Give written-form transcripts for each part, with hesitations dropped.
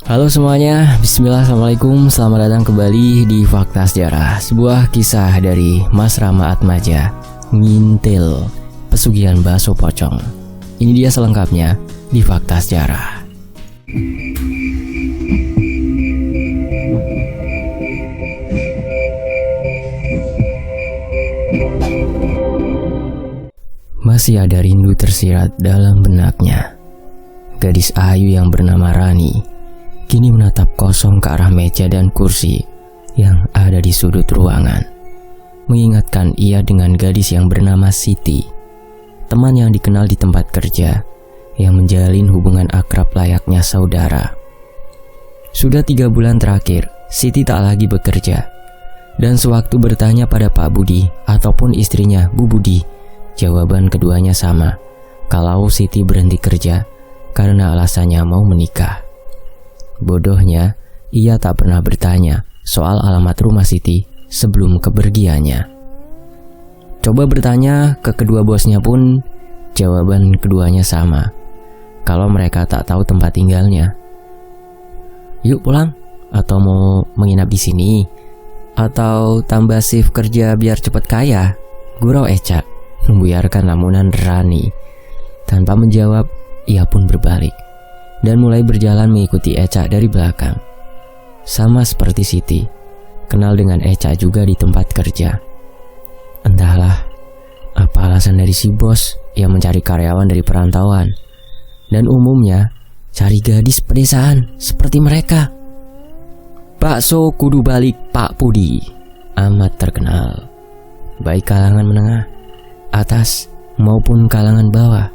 Halo semuanya, bismillah, assalamualaikum. Selamat datang kembali di Fakta Sejarah. Sebuah kisah dari Mas Rama Atmaja, Ngintil Pesugihan Bakso Pocong. Ini dia selengkapnya di Fakta Sejarah. Masih ada rindu tersirat dalam benaknya. Gadis ayu yang bernama Rani kini menatap kosong ke arah meja dan kursi yang ada di sudut ruangan, mengingatkan ia dengan gadis yang bernama Siti, teman yang dikenal di tempat kerja, yang menjalin hubungan akrab layaknya saudara. Sudah 3 bulan terakhir, Siti tak lagi bekerja, dan sewaktu bertanya pada Pak Budi ataupun istrinya Bu Budi, jawaban keduanya sama, kalau Siti berhenti kerja karena alasannya mau menikah. Bodohnya, ia tak pernah bertanya soal alamat rumah Siti sebelum kepergiannya. Coba bertanya ke kedua bosnya pun, jawaban keduanya sama, kalau mereka tak tahu tempat tinggalnya. Yuk pulang, atau mau menginap di sini, atau tambah shift kerja biar cepat kaya, gurau Eca membuyarkan lamunan Rani. Tanpa menjawab, ia pun berbalik dan mulai berjalan mengikuti Eca dari belakang. Sama seperti Siti, kenal dengan Eca juga di tempat kerja. Entahlah apa alasan dari si bos yang mencari karyawan dari perantauan, dan umumnya cari gadis pedesaan seperti mereka. Bakso kudu balik Pak Budi amat terkenal, baik kalangan menengah, atas maupun kalangan bawah.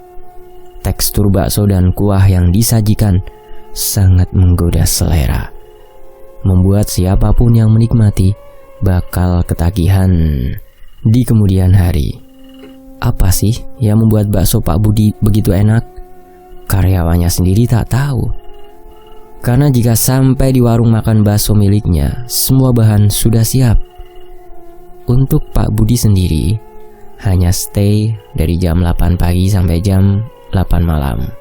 Tekstur bakso dan kuah yang disajikan sangat menggoda selera, membuat siapapun yang menikmati bakal ketagihan di kemudian hari. Apa sih yang membuat bakso Pak Budi begitu enak? Karyawannya sendiri tak tahu. Karena jika sampai di warung makan bakso miliknya, semua bahan sudah siap. Untuk Pak Budi sendiri, hanya stay dari jam 8 pagi sampai jam 8 malam.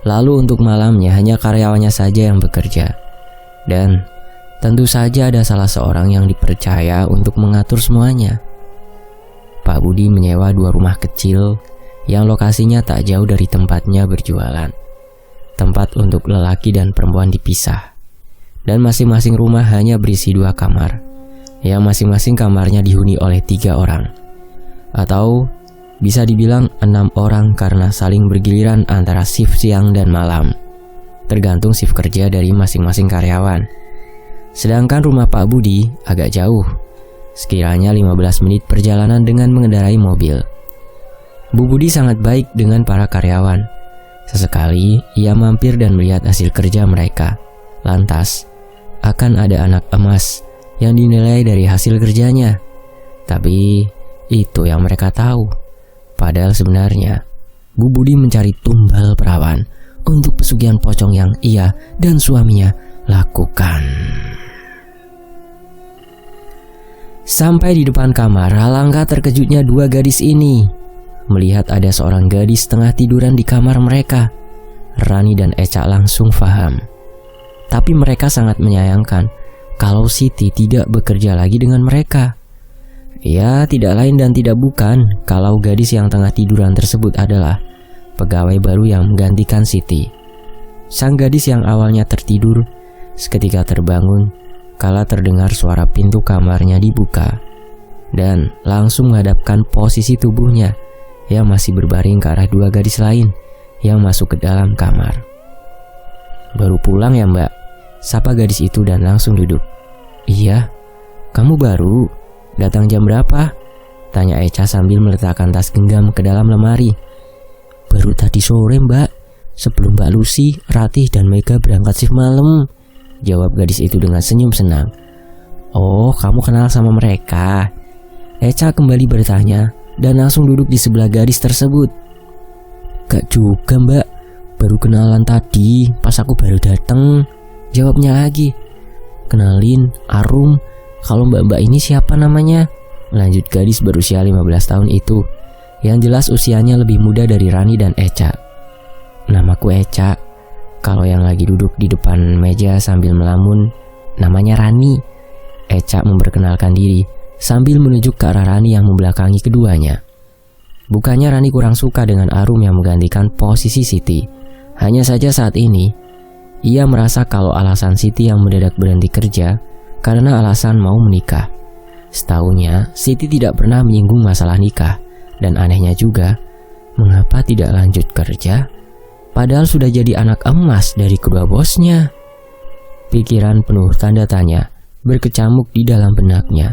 Lalu untuk malamnya hanya karyawannya saja yang bekerja. Dan tentu saja ada salah seorang yang dipercaya untuk mengatur semuanya. Pak Budi menyewa 2 rumah kecil yang lokasinya tak jauh dari tempatnya berjualan. Tempat untuk lelaki dan perempuan dipisah. Dan masing-masing rumah hanya berisi 2 kamar, yang masing-masing kamarnya dihuni oleh 3 orang. Atau bisa dibilang 6 orang karena saling bergiliran antara shift siang dan malam, tergantung shift kerja dari masing-masing karyawan. Sedangkan rumah Pak Budi agak jauh, sekiranya 15 menit perjalanan dengan mengendarai mobil. Bu Budi sangat baik dengan para karyawan. Sesekali ia mampir dan melihat hasil kerja mereka. Lantas, akan ada anak emas yang dinilai dari hasil kerjanya. Tapi itu yang mereka tahu. Padahal sebenarnya Bu Budi mencari tumbal perawan untuk pesugihan pocong yang ia dan suaminya lakukan. Sampai di depan kamar, alangkah terkejutnya 2 gadis ini melihat ada seorang gadis tengah tiduran di kamar mereka. Rani dan Eca langsung paham. Tapi mereka sangat menyayangkan kalau Siti tidak bekerja lagi dengan mereka. Ya, tidak lain dan tidak bukan kalau gadis yang tengah tiduran tersebut adalah pegawai baru yang menggantikan Siti. Sang gadis yang awalnya tertidur seketika terbangun kala terdengar suara pintu kamarnya dibuka dan langsung menghadapkan posisi tubuhnya yang masih berbaring ke arah 2 gadis lain yang masuk ke dalam kamar. "Baru pulang ya Mbak?" sapa gadis itu dan langsung duduk. "Iya, kamu baru? Datang jam berapa?" tanya Eca sambil meletakkan tas genggam ke dalam lemari. "Baru tadi sore Mbak, sebelum Mbak Lucy, Ratih dan Mega berangkat shift malam," jawab gadis itu dengan senyum senang. "Oh, kamu kenal sama mereka?" Eca kembali bertanya dan langsung duduk di sebelah gadis tersebut. "Gak juga Mbak, baru kenalan tadi pas aku baru datang," jawabnya lagi. "Kenalin, Arum. Kalau mbak-mbak ini siapa namanya?" lanjut gadis berusia 15 tahun itu, yang jelas usianya lebih muda dari Rani dan Eca. "Namaku Eca. Kalau yang lagi duduk di depan meja sambil melamun, namanya Rani. Eca memperkenalkan diri sambil menunjuk ke arah Rani yang membelakangi keduanya. Bukannya Rani kurang suka dengan Arum yang menggantikan posisi Siti. Hanya saja saat ini, ia merasa kalau alasan Siti yang mendadak berhenti kerja karena alasan mau menikah. Setahunya, Siti tidak pernah menyinggung masalah nikah. Dan anehnya juga, mengapa tidak lanjut kerja? Padahal sudah jadi anak emas dari kedua bosnya. Pikiran penuh tanda tanya berkecamuk di dalam benaknya,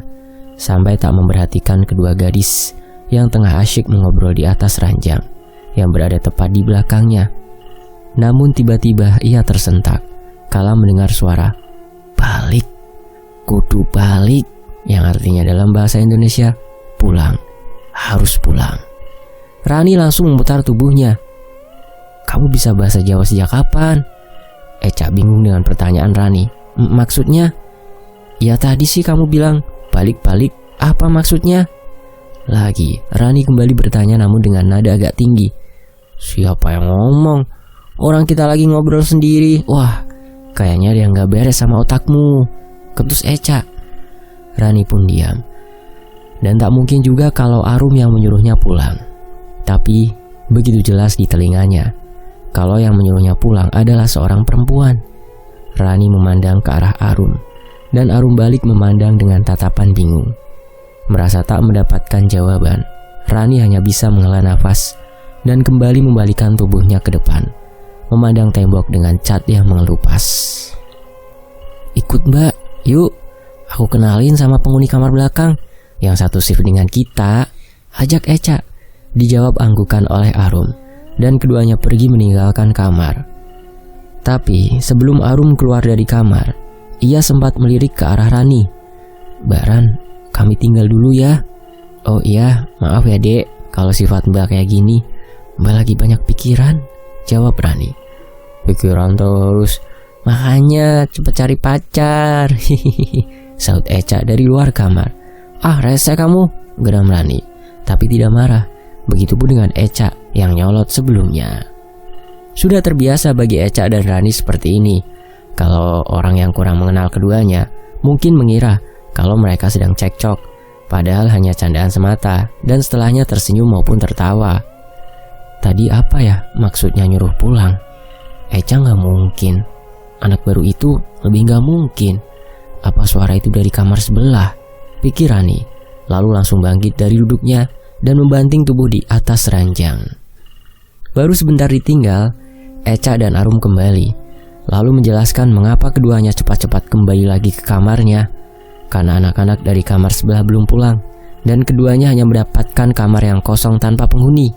sampai tak memperhatikan kedua gadis yang tengah asyik mengobrol di atas ranjang yang berada tepat di belakangnya. Namun tiba-tiba ia tersentak kala mendengar suara balik, kudu balik, yang artinya dalam bahasa Indonesia pulang, harus pulang. Rani langsung memutar tubuhnya. Kamu bisa bahasa Jawa sejak kapan? Eca bingung dengan pertanyaan Rani. Maksudnya? Ya tadi sih kamu bilang balik-balik, apa maksudnya? Lagi, Rani kembali bertanya namun dengan nada agak tinggi. Siapa yang ngomong? Orang kita lagi ngobrol sendiri. Wah, kayaknya dia nggak beres sama otakmu, ketus Eca. Rani pun diam. Dan tak mungkin juga kalau Arum yang menyuruhnya pulang. Tapi begitu jelas di telinganya kalau yang menyuruhnya pulang adalah seorang perempuan. Rani memandang ke arah Arum, dan Arum balik memandang dengan tatapan bingung. Merasa tak mendapatkan jawaban, Rani hanya bisa menghela nafas dan kembali membalikkan tubuhnya ke depan, memandang tembok dengan cat yang mengelupas. Ikut mbak, yuk. Aku kenalin sama penghuni kamar belakang yang satu shift dengan kita, ajak Eca. Dijawab anggukan oleh Arum, dan keduanya pergi meninggalkan kamar. Tapi sebelum Arum keluar dari kamar, ia sempat melirik ke arah Rani. Mbak Ran, kami tinggal dulu ya. Oh iya, maaf ya dek, kalau sifat mbak kayak gini. Mbak lagi banyak pikiran, jawab Rani. Pikiran terus, makanya cepet cari pacar. Saut Eca dari luar kamar. Ah rese kamu, geram Rani, tapi tidak marah. Begitupun dengan Eca yang nyolot sebelumnya. Sudah terbiasa bagi Eca dan Rani seperti ini. Kalau orang yang kurang mengenal keduanya mungkin mengira kalau mereka sedang cekcok, padahal hanya candaan semata, dan setelahnya tersenyum maupun tertawa. Tadi apa ya maksudnya nyuruh pulang? Eca gak mungkin. Anak baru itu lebih gak mungkin. Apa suara itu dari kamar sebelah? Pikir Rani, lalu langsung bangkit dari duduknya dan membanting tubuh di atas ranjang. Baru sebentar ditinggal, Eca dan Arum kembali, lalu menjelaskan mengapa keduanya cepat-cepat kembali lagi ke kamarnya. Karena anak-anak dari kamar sebelah belum pulang, dan keduanya hanya mendapatkan kamar yang kosong tanpa penghuni.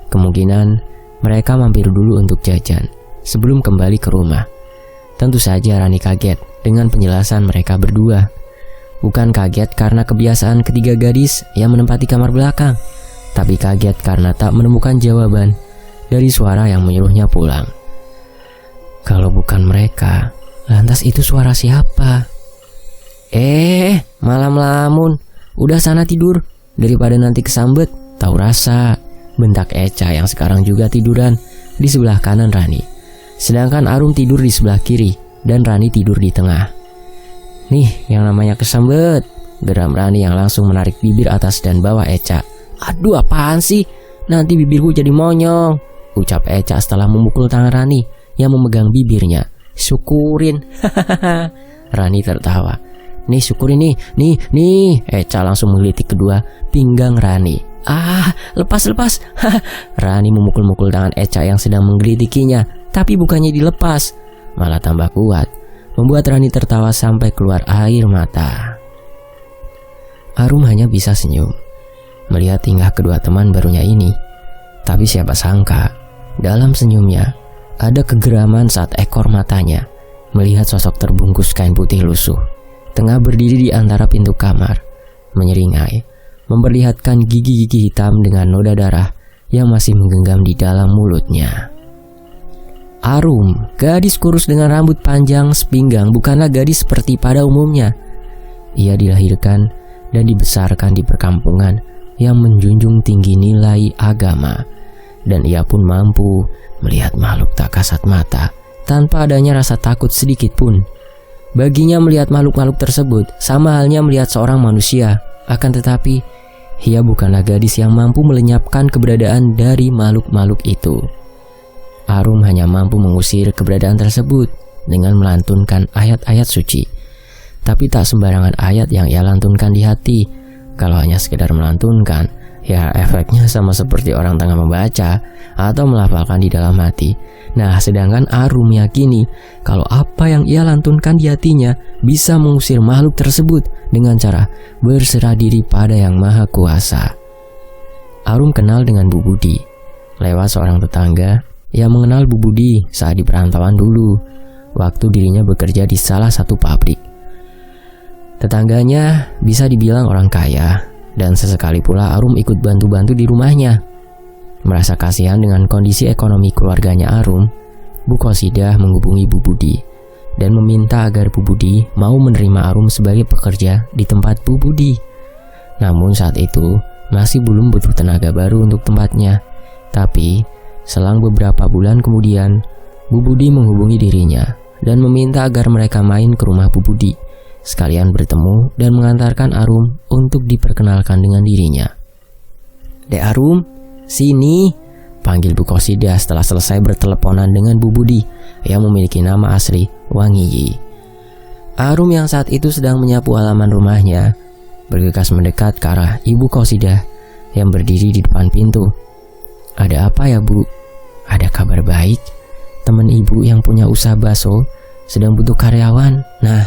Kemungkinan mereka mampir dulu untuk jajan sebelum kembali ke rumah. Tentu saja Rani kaget dengan penjelasan mereka berdua. Bukan kaget karena kebiasaan ketiga gadis yang menempati kamar belakang, tapi kaget karena tak menemukan jawaban dari suara yang menyuruhnya pulang. Kalau bukan mereka, lantas itu suara siapa? Malam lamun, udah sana tidur daripada nanti kesambet. Tahu rasa, bentak Eca yang sekarang juga tiduran di sebelah kanan Rani. Sedangkan Arum tidur di sebelah kiri dan Rani tidur di tengah. Nih yang namanya kesambet, geram Rani yang langsung menarik bibir atas dan bawah Eca. Aduh apaan sih, nanti bibirku jadi monyong, ucap Eca setelah memukul tangan Rani yang memegang bibirnya. Syukurin. Rani tertawa. Nih syukurin nih. Eca langsung menggelitik kedua pinggang Rani. Lepas. Rani memukul-mukul tangan Eca yang sedang menggelitikinya, tapi bukannya dilepas, malah tambah kuat, membuat Rani tertawa sampai keluar air mata. Arum hanya bisa senyum melihat tingkah kedua teman barunya ini. Tapi siapa sangka dalam senyumnya ada kegeraman saat ekor matanya melihat sosok terbungkus kain putih lusuh tengah berdiri di antara pintu kamar, menyeringai, memperlihatkan gigi-gigi hitam dengan noda darah yang masih menggenggam di dalam mulutnya. Arum, gadis kurus dengan rambut panjang sepinggang, bukanlah gadis seperti pada umumnya. Ia dilahirkan dan dibesarkan di perkampungan yang menjunjung tinggi nilai agama, dan ia pun mampu melihat makhluk tak kasat mata tanpa adanya rasa takut sedikit pun. Baginya melihat makhluk-makhluk tersebut sama halnya melihat seorang manusia. Akan tetapi, ia bukanlah gadis yang mampu melenyapkan keberadaan dari makhluk-makhluk itu. Arum hanya mampu mengusir keberadaan tersebut dengan melantunkan ayat-ayat suci. Tapi tak sembarangan ayat yang ia lantunkan di hati. Kalau hanya sekedar melantunkan, ya efeknya sama seperti orang tengah membaca atau melafalkan di dalam hati. Nah, sedangkan Arum meyakini kalau apa yang ia lantunkan di hatinya bisa mengusir makhluk tersebut dengan cara berserah diri pada Yang Maha Kuasa. Arum kenal dengan Bu Budi lewat seorang tetangga yang mengenal Bu Budi saat di perantauan dulu, waktu dirinya bekerja di salah satu pabrik. Tetangganya bisa dibilang orang kaya, dan sesekali pula Arum ikut bantu-bantu di rumahnya. Merasa kasihan dengan kondisi ekonomi keluarganya Arum, Bu Qasidah menghubungi Bu Budi dan meminta agar Bu Budi mau menerima Arum sebagai pekerja di tempat Bu Budi. Namun saat itu masih belum butuh tenaga baru untuk tempatnya. Tapi selang beberapa bulan kemudian, Bu Budi menghubungi dirinya dan meminta agar mereka main ke rumah Bu Budi, sekalian bertemu dan mengantarkan Arum untuk diperkenalkan dengan dirinya. "Dek Arum, sini," panggil Bu Qasidah setelah selesai berteleponan dengan Bu Budi yang memiliki nama asli Wangiyi. Arum yang saat itu sedang menyapu halaman rumahnya bergegas mendekat ke arah Ibu Qasidah yang berdiri di depan pintu. "Ada apa ya, Bu?" "Ada kabar baik. Teman Ibu yang punya usaha bakso sedang butuh karyawan. Nah,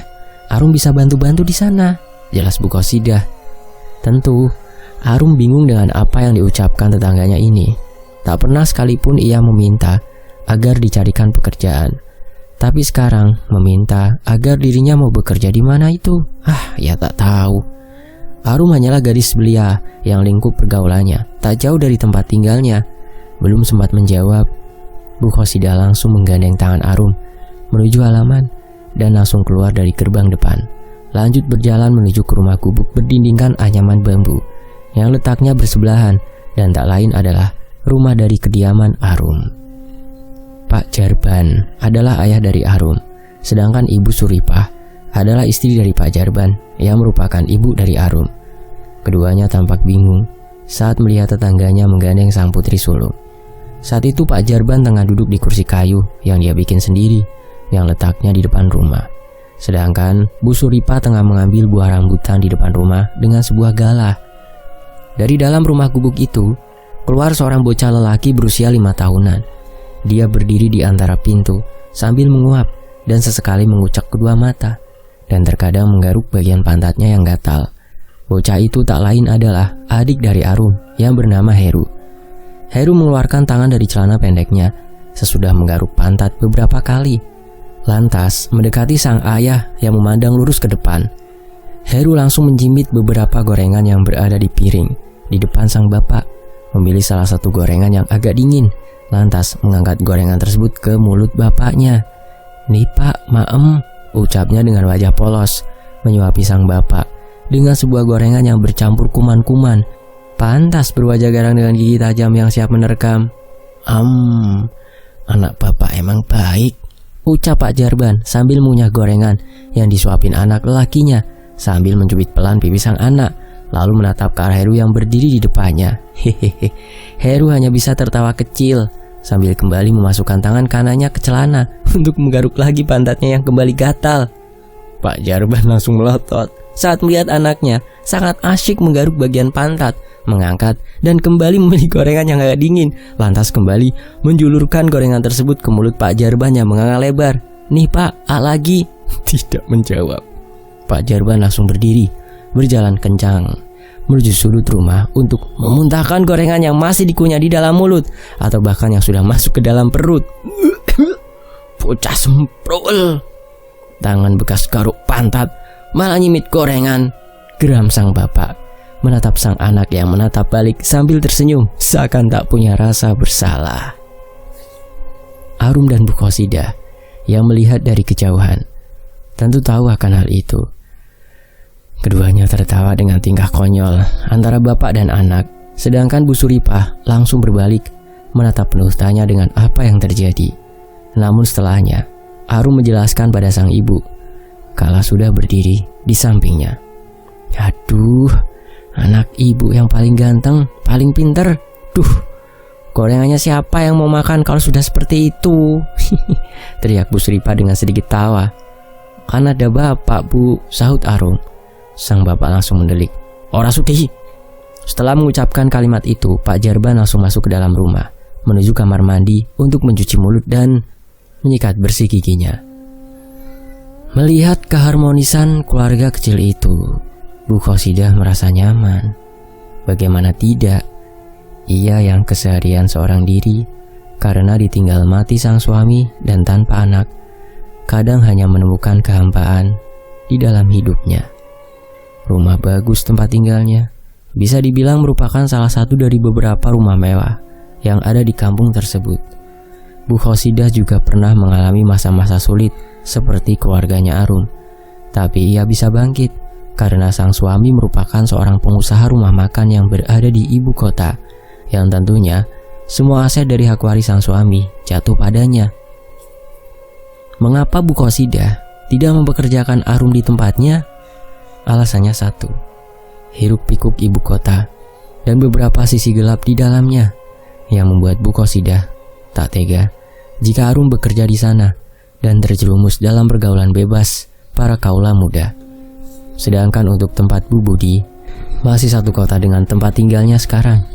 Arum bisa bantu-bantu di sana," jelas Bu Qasidah. Tentu Arum bingung dengan apa yang diucapkan tetangganya ini. Tak pernah sekalipun ia meminta agar dicarikan pekerjaan. Tapi sekarang meminta agar dirinya mau bekerja di mana itu? Ya tak tahu. Arum hanyalah gadis belia yang lingkup pergaulannya tak jauh dari tempat tinggalnya. Belum sempat menjawab, Bu Qasidah langsung menggandeng tangan Arum menuju halaman dan langsung keluar dari gerbang depan. Lanjut berjalan menuju ke rumah gubuk berdindingkan anyaman bambu yang letaknya bersebelahan dan tak lain adalah rumah dari kediaman Arum. Pak Jarban adalah ayah dari Arum, sedangkan Ibu Suripah adalah istri dari Pak Jarban yang merupakan ibu dari Arum. Keduanya tampak bingung saat melihat tetangganya menggandeng sang putri sulung. Saat itu Pak Jarban tengah duduk di kursi kayu yang dia bikin sendiri yang letaknya di depan rumah. Sedangkan Bu Suripah tengah mengambil buah rambutan di depan rumah dengan sebuah galah. Dari dalam rumah gubuk itu, keluar seorang bocah lelaki berusia 5 tahunan. Dia berdiri di antara pintu sambil menguap dan sesekali mengucek kedua mata dan terkadang menggaruk bagian pantatnya yang gatal. Bocah itu tak lain adalah adik dari Arum yang bernama Heru. Heru mengeluarkan tangan dari celana pendeknya sesudah menggaruk pantat beberapa kali. Lantas mendekati sang ayah yang memandang lurus ke depan. Heru langsung mencimit beberapa gorengan yang berada di piring di depan sang bapak, memilih salah satu gorengan yang agak dingin, lantas mengangkat gorengan tersebut ke mulut bapaknya. "Nih Pak, maem," ucapnya dengan wajah polos, menyuapi sang bapak dengan sebuah gorengan yang bercampur kuman-kuman. Pantas berwajah garang dengan gigi tajam yang siap menerkam. Anak bapak emang baik," ucap Pak Jarban sambil mengunyah gorengan yang disuapin anak lelakinya sambil mencubit pelan pipi sang anak, lalu menatap ke arah Heru yang berdiri di depannya. Heru hanya bisa tertawa kecil sambil kembali memasukkan tangan kanannya ke celana untuk menggaruk lagi pantatnya yang kembali gatal. Pak Jarban langsung melotot saat melihat anaknya sangat asyik menggaruk bagian pantat, mengangkat dan kembali memilih gorengan yang agak dingin, lantas kembali menjulurkan gorengan tersebut ke mulut Pak Jarban yang menganga lebar. "Nih Pak, lagi." Tidak menjawab. Pak Jarban langsung berdiri, berjalan kencang menuju sudut rumah untuk memuntahkan gorengan yang masih dikunyah di dalam mulut atau bahkan yang sudah masuk ke dalam perut. Bocah semprol. Tangan bekas garuk pantat malah nyimit gorengan, geram sang bapak menatap sang anak yang menatap balik sambil tersenyum seakan tak punya rasa bersalah. Arum dan Bu Qasidah yang melihat dari kejauhan tentu tahu akan hal itu. Keduanya tertawa dengan tingkah konyol antara bapak dan anak, sedangkan Bu Suripah langsung berbalik menatap penuh tanya dengan apa yang terjadi. Namun setelahnya Arum menjelaskan pada sang ibu kala sudah berdiri di sampingnya. Aduh, anak ibu yang paling ganteng, paling pinter. Duh, gorengannya siapa yang mau makan kalau sudah seperti itu? Teriak Bu Suripa dengan sedikit tawa. Kan ada bapak, Bu, sahut Arum. Sang bapak langsung mendelik. Ora sudi. Setelah mengucapkan kalimat itu, Pak Jarban langsung masuk ke dalam rumah, menuju kamar mandi untuk mencuci mulut dan menyikat bersih giginya. Melihat keharmonisan keluarga kecil itu, Bu Qasidah merasa nyaman. Bagaimana tidak? Ia yang keseharian seorang diri karena ditinggal mati sang suami dan tanpa anak, kadang hanya menemukan kehampaan di dalam hidupnya. Rumah bagus tempat tinggalnya, bisa dibilang merupakan salah satu dari beberapa rumah mewah yang ada di kampung tersebut. Bu Qasidah juga pernah mengalami masa-masa sulit seperti keluarganya Arum, tapi ia bisa bangkit karena sang suami merupakan seorang pengusaha rumah makan yang berada di ibu kota, yang tentunya semua aset dari hak waris sang suami jatuh padanya. Mengapa Bu Qasidah tidak mempekerjakan Arum di tempatnya? Alasannya satu, hiruk pikuk ibu kota dan beberapa sisi gelap di dalamnya yang membuat Bu Qasidah tak tega jika Arum bekerja di sana dan terjerumus dalam pergaulan bebas para kaula muda. Sedangkan untuk tempat Bu Budi masih satu kota dengan tempat tinggalnya sekarang,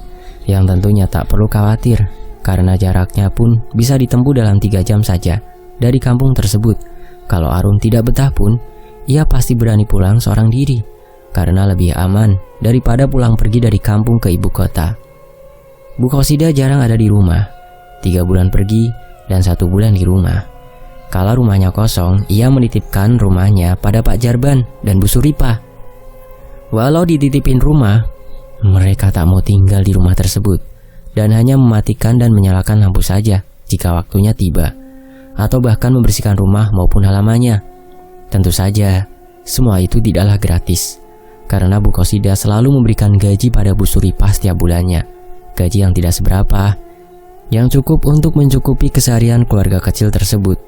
yang tentunya tak perlu khawatir karena jaraknya pun bisa ditempuh dalam 3 jam saja dari kampung tersebut. Kalau Arum tidak betah pun, ia pasti berani pulang seorang diri karena lebih aman daripada pulang pergi dari kampung ke ibu kota. Bu Qasidah jarang ada di rumah, 3 bulan pergi dan 1 bulan di rumah. Kala rumahnya kosong, ia menitipkan rumahnya pada Pak Jarban dan Bu Suripa. Walau dititipin rumah, mereka tak mau tinggal di rumah tersebut dan hanya mematikan dan menyalakan lampu saja jika waktunya tiba, atau bahkan membersihkan rumah maupun halamannya. Tentu saja, semua itu tidaklah gratis, karena Bu Qasidah selalu memberikan gaji pada Bu Suripa setiap bulannya. Gaji yang tidak seberapa, yang cukup untuk mencukupi keseharian keluarga kecil tersebut.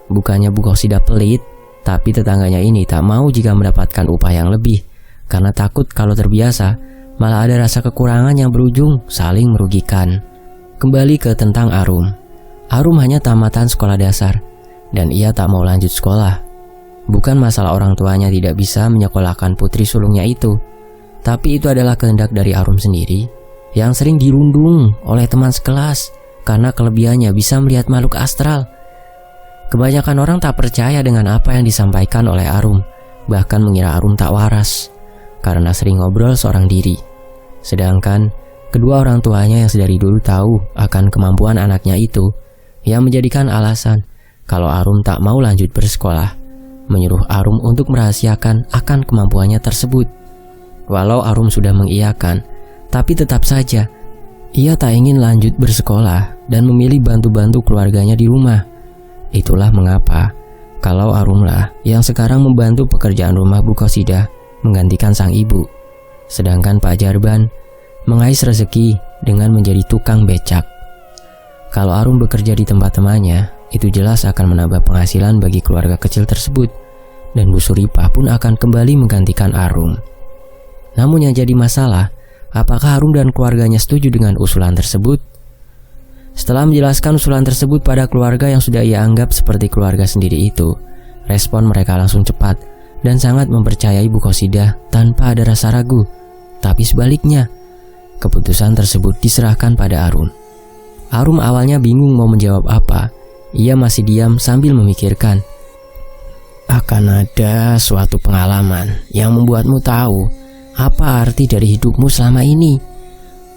Bukannya Bu Qasidah pelit, tapi tetangganya ini tak mau jika mendapatkan upah yang lebih, karena takut kalau terbiasa, malah ada rasa kekurangan yang berujung saling merugikan. Kembali ke tentang Arum. Arum hanya tamatan sekolah dasar, dan ia tak mau lanjut sekolah. Bukan masalah orang tuanya tidak bisa menyekolahkan putri sulungnya itu, tapi itu adalah kehendak dari Arum sendiri, yang sering dirundung oleh teman sekelas, karena kelebihannya bisa melihat makhluk astral. Kebanyakan orang tak percaya dengan apa yang disampaikan oleh Arum, bahkan mengira Arum tak waras, karena sering ngobrol seorang diri. Sedangkan kedua orang tuanya yang sedari dulu tahu akan kemampuan anaknya itu, yang menjadikan alasan kalau Arum tak mau lanjut bersekolah, menyuruh Arum untuk merahasiakan akan kemampuannya tersebut. Walau Arum sudah mengiyakan, tapi tetap saja ia tak ingin lanjut bersekolah dan memilih bantu-bantu keluarganya di rumah. Itulah mengapa kalau Arumlah yang sekarang membantu pekerjaan rumah Bu Qasidah menggantikan sang ibu, sedangkan Pak Jarban mengais rezeki dengan menjadi tukang becak. Kalau Arum bekerja di tempat temannya, itu jelas akan menambah penghasilan bagi keluarga kecil tersebut, dan Bu Suripa pun akan kembali menggantikan Arum. Namun yang jadi masalah, apakah Arum dan keluarganya setuju dengan usulan tersebut? Setelah menjelaskan usulan tersebut pada keluarga yang sudah ia anggap seperti keluarga sendiri itu, respon mereka langsung cepat dan sangat mempercayai Bu Qasidah tanpa ada rasa ragu. Tapi sebaliknya, keputusan tersebut diserahkan pada Arum. Arum awalnya bingung mau menjawab apa. Ia masih diam sambil memikirkan. Akan ada suatu pengalaman yang membuatmu tahu apa arti dari hidupmu selama ini.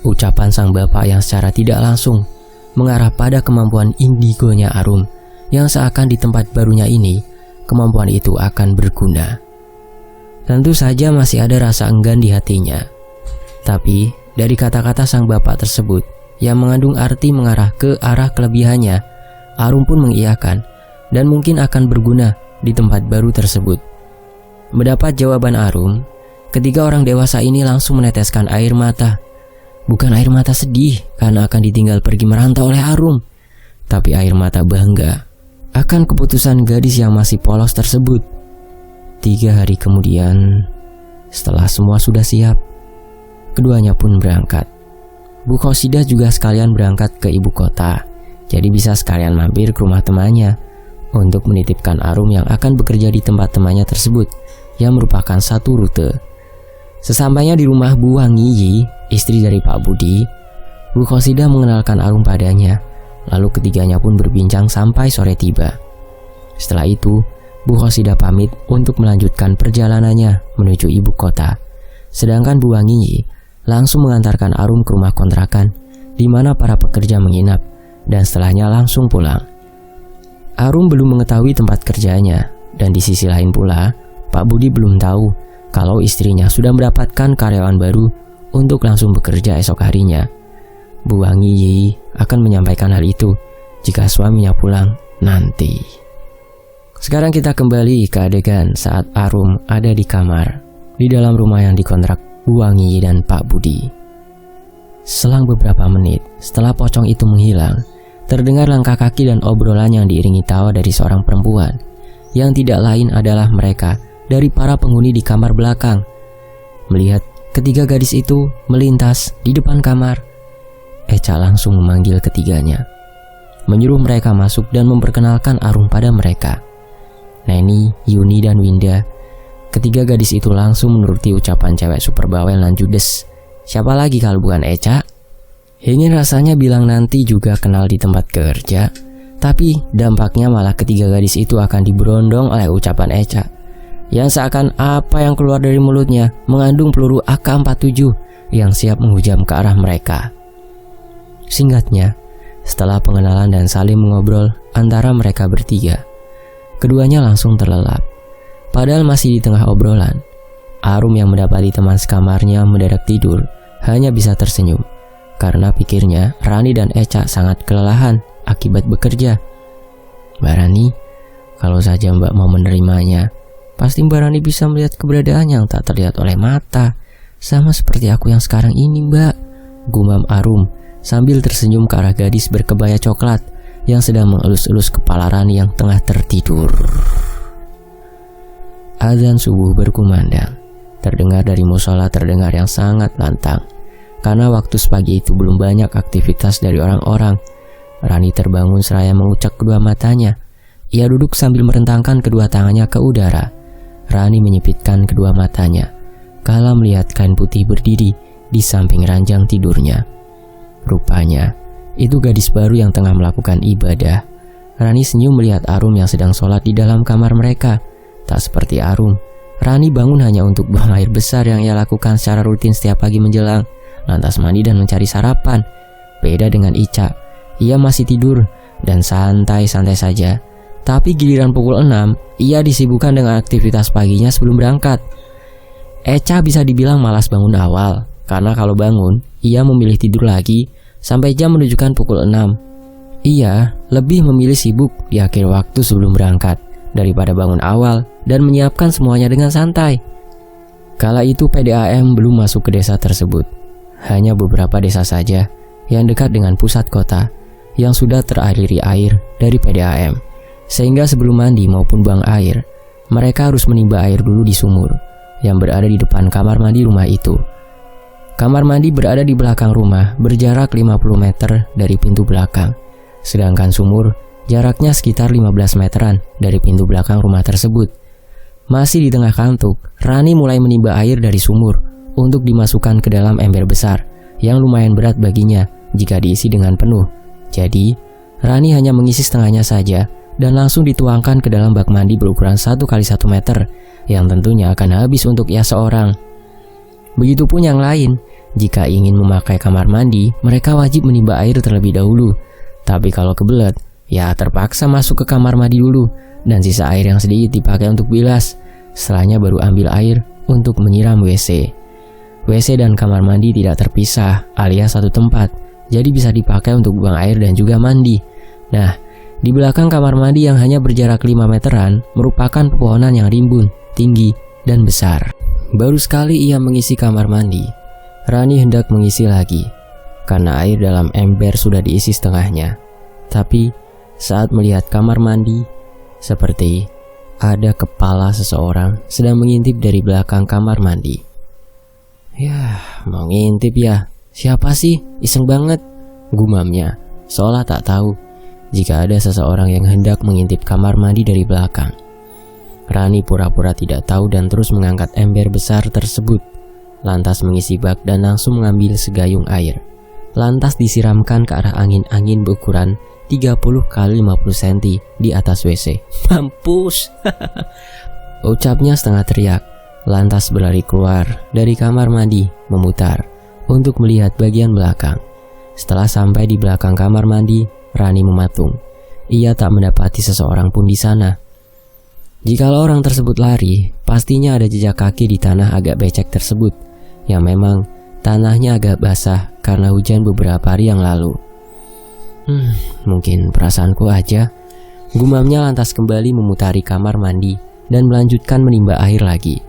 Ucapan sang bapak yang secara tidak langsung mengarah pada kemampuan indigonya Arum, yang seakan di tempat barunya ini, kemampuan itu akan berguna. Tentu saja masih ada rasa enggan di hatinya. Tapi dari kata-kata sang bapak tersebut yang mengandung arti mengarah ke arah kelebihannya, Arum pun mengiyakan dan mungkin akan berguna di tempat baru tersebut. Mendapat jawaban Arum, ketiga orang dewasa ini langsung meneteskan air mata. Bukan air mata sedih karena akan ditinggal pergi merantau oleh Arum, tapi air mata bangga akan keputusan gadis yang masih polos tersebut. 3 hari kemudian, setelah semua sudah siap, keduanya pun berangkat. Bu Qasidah juga sekalian berangkat ke ibu kota, jadi bisa sekalian mampir ke rumah temannya untuk menitipkan Arum yang akan bekerja di tempat temannya tersebut, yang merupakan satu rute. Sesampainya di rumah Bu Wangiyi, istri dari Pak Budi, Bu Qasidah mengenalkan Arum padanya, lalu ketiganya pun berbincang sampai sore tiba. Setelah itu, Bu Qasidah pamit untuk melanjutkan perjalanannya menuju ibu kota, sedangkan Bu Wangiyi langsung mengantarkan Arum ke rumah kontrakan di mana para pekerja menginap, dan setelahnya langsung pulang. Arum belum mengetahui tempat kerjanya, dan di sisi lain pula, Pak Budi belum tahu kalau istrinya sudah mendapatkan karyawan baru untuk langsung bekerja esok harinya. Bu Wangiyi akan menyampaikan hal itu jika suaminya pulang nanti. Sekarang kita kembali ke adegan saat Arum ada di kamar di dalam rumah yang dikontrak Bu Wangiyi dan Pak Budi. Selang beberapa menit setelah pocong itu menghilang, terdengar langkah kaki dan obrolan yang diiringi tawa dari seorang perempuan yang tidak lain adalah mereka dari para penghuni di kamar belakang. Melihat ketiga gadis itu melintas di depan kamar, Echa langsung memanggil ketiganya, menyuruh mereka masuk dan memperkenalkan Arum pada mereka. Neni, Yuni, dan Winda. Ketiga gadis itu langsung menuruti ucapan cewek super bawel dan judes. Siapa lagi kalau bukan Echa? Ingin rasanya bilang nanti juga kenal di tempat kerja, tapi dampaknya malah ketiga gadis itu akan diberondong oleh ucapan Echa, yang seakan apa yang keluar dari mulutnya mengandung peluru AK-47 yang siap menghujam ke arah mereka. Singkatnya, setelah pengenalan dan saling mengobrol antara mereka bertiga, keduanya langsung terlelap. Padahal masih di tengah obrolan, Arum yang mendapati teman sekamarnya mendadak tidur hanya bisa tersenyum, karena pikirnya Rani dan Echa sangat kelelahan akibat bekerja. Mbak Rani, kalau saja Mbak mau menerimanya, pasti Mbak Rani bisa melihat keberadaan yang tak terlihat oleh mata, sama seperti aku yang sekarang ini, Mbak, gumam Arum sambil tersenyum ke arah gadis berkebaya coklat yang sedang mengelus-elus kepala Rani yang tengah tertidur. Azan subuh berkumandang. Terdengar dari musola terdengar yang sangat lantang, karena waktu sepagi itu belum banyak aktivitas dari orang-orang. Rani terbangun seraya mengucek kedua matanya. Ia duduk sambil merentangkan kedua tangannya ke udara. Rani menyipitkan kedua matanya kala melihat kain putih berdiri di samping ranjang tidurnya. Rupanya itu gadis baru yang tengah melakukan ibadah. Rani senyum melihat Arum yang sedang sholat di dalam kamar mereka. Tak seperti Arum, Rani bangun hanya untuk buang air besar yang ia lakukan secara rutin setiap pagi menjelang, lantas mandi dan mencari sarapan. Beda dengan Ica, ia masih tidur dan santai-santai saja. Tapi giliran pukul 6, ia disibukkan dengan aktivitas paginya sebelum berangkat. Echa bisa dibilang malas bangun awal, karena kalau bangun, ia memilih tidur lagi sampai jam menunjukkan pukul 6. Ia lebih memilih sibuk di akhir waktu sebelum berangkat daripada bangun awal dan menyiapkan semuanya dengan santai. Kala itu PDAM belum masuk ke desa tersebut. Hanya beberapa desa saja yang dekat dengan pusat kota yang sudah teraliri air dari PDAM. Sehingga sebelum mandi maupun buang air, mereka harus menimba air dulu di sumur yang berada di depan kamar mandi rumah itu. Kamar mandi berada di belakang rumah, berjarak 50 meter dari pintu belakang. Sedangkan sumur jaraknya sekitar 15 meteran dari pintu belakang rumah tersebut. Masih di tengah kantuk, Rani mulai menimba air dari sumur untuk dimasukkan ke dalam ember besar yang lumayan berat baginya jika diisi dengan penuh. Jadi, Rani hanya mengisi setengahnya saja dan langsung dituangkan ke dalam bak mandi berukuran 1x1 meter yang tentunya akan habis untuk ia seorang. Begitupun yang lain, jika ingin memakai kamar mandi, mereka wajib menimba air terlebih dahulu. Tapi kalau kebelet, ya terpaksa masuk ke kamar mandi dulu dan sisa air yang sedikit dipakai untuk bilas. Setelahnya baru ambil air untuk menyiram WC. WC dan kamar mandi tidak terpisah alias satu tempat, jadi bisa dipakai untuk buang air dan juga mandi. Nah, di belakang kamar mandi yang hanya berjarak 5 meteran merupakan pepohonan yang rimbun, tinggi, dan besar. Baru sekali ia mengisi kamar mandi, Rani hendak mengisi lagi karena air dalam ember sudah diisi setengahnya. Tapi saat melihat kamar mandi seperti ada kepala seseorang sedang mengintip dari belakang kamar mandi. Yah, mau ngintip ya? Siapa sih? Iseng banget, gumamnya, seolah tak tahu jika ada seseorang yang hendak mengintip kamar mandi dari belakang. Rani pura-pura tidak tahu dan terus mengangkat ember besar tersebut, lantas mengisi bak dan langsung mengambil segayung air. Lantas disiramkan ke arah angin-angin berukuran 30 x 50 cm di atas WC. Mampus! Ucapnya setengah teriak, lantas berlari keluar dari kamar mandi, memutar untuk melihat bagian belakang. Setelah sampai di belakang kamar mandi, Rani mematung. Ia tak mendapati seseorang pun di sana. Jikalau orang tersebut lari, pastinya ada jejak kaki di tanah agak becek tersebut, yang memang tanahnya agak basah karena hujan beberapa hari yang lalu. Mungkin perasaanku aja, gumamnya lantas kembali memutari kamar mandi dan melanjutkan menimba air lagi.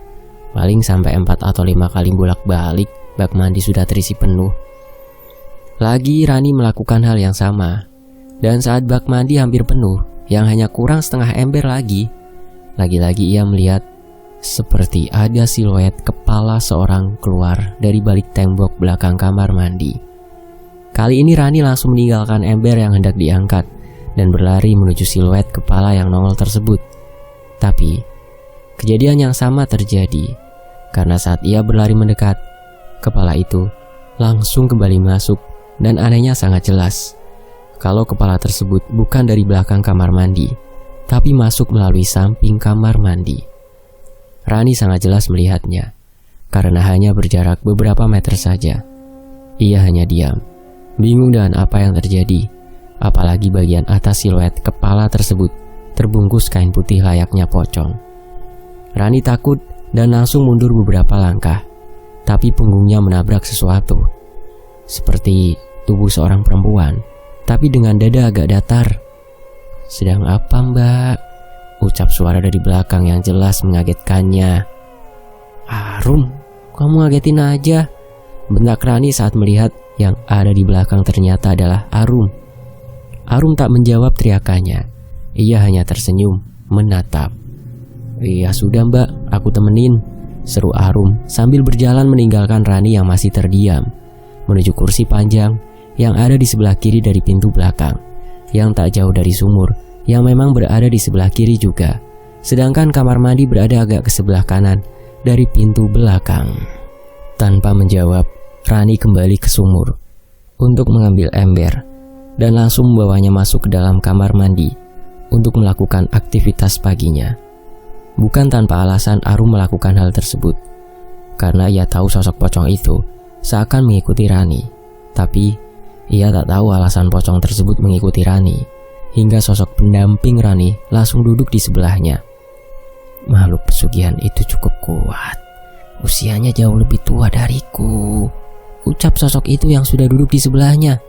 Paling sampai 4 atau 5 kali bolak-balik, bak mandi sudah terisi penuh. Lagi Rani melakukan hal yang sama, dan saat bak mandi hampir penuh, yang hanya kurang setengah ember lagi-lagi ia melihat seperti ada siluet kepala seorang keluar dari balik tembok belakang kamar mandi. Kali ini Rani langsung meninggalkan ember yang hendak diangkat dan berlari menuju siluet kepala yang nongol tersebut. Tapi kejadian yang sama terjadi karena saat ia berlari mendekat, kepala itu langsung kembali masuk dan anehnya sangat jelas kalau kepala tersebut bukan dari belakang kamar mandi, tapi masuk melalui samping kamar mandi. Rani sangat jelas melihatnya, karena hanya berjarak beberapa meter saja. Ia hanya diam, bingung dengan apa yang terjadi, apalagi bagian atas siluet kepala tersebut terbungkus kain putih layaknya pocong. Rani takut dan langsung mundur beberapa langkah, tapi punggungnya menabrak sesuatu. Seperti tubuh seorang perempuan, tapi dengan dada agak datar. "Sedang apa, Mbak?" ucap suara dari belakang yang jelas mengagetkannya. "Arum, kamu ngagetin aja," bentak Rani saat melihat yang ada di belakang ternyata adalah Arum. Arum tak menjawab teriakannya. Ia hanya tersenyum, menatap. "Iya sudah Mbak, aku temenin," seru Arum sambil berjalan meninggalkan Rani yang masih terdiam, menuju kursi panjang yang ada di sebelah kiri dari pintu belakang, yang tak jauh dari sumur, yang memang berada di sebelah kiri juga. Sedangkan kamar mandi berada agak ke sebelah kanan dari pintu belakang. Tanpa menjawab, Rani kembali ke sumur untuk mengambil ember dan langsung membawanya masuk ke dalam kamar mandi untuk melakukan aktivitas paginya. Bukan tanpa alasan Arum melakukan hal tersebut, karena ia tahu sosok pocong itu seakan mengikuti Rani. Tapi ia tak tahu alasan pocong tersebut mengikuti Rani, hingga sosok pendamping Rani langsung duduk di sebelahnya. Makhluk pesugihan itu cukup kuat, usianya jauh lebih tua dariku, ucap sosok itu yang sudah duduk di sebelahnya.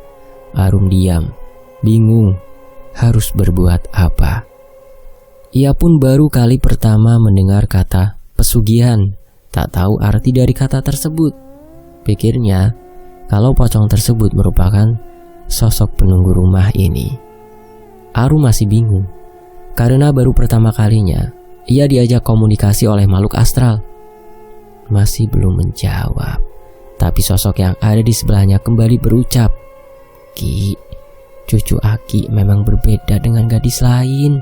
Arum diam, bingung harus berbuat apa. Ia pun baru kali pertama mendengar kata pesugihan, tak tahu arti dari kata tersebut. Pikirnya kalau pocong tersebut merupakan sosok penunggu rumah ini. Arum masih bingung, karena baru pertama kalinya ia diajak komunikasi oleh makhluk astral. Masih belum menjawab, tapi sosok yang ada di sebelahnya kembali berucap, "Ki, cucu Aki memang berbeda dengan gadis lain."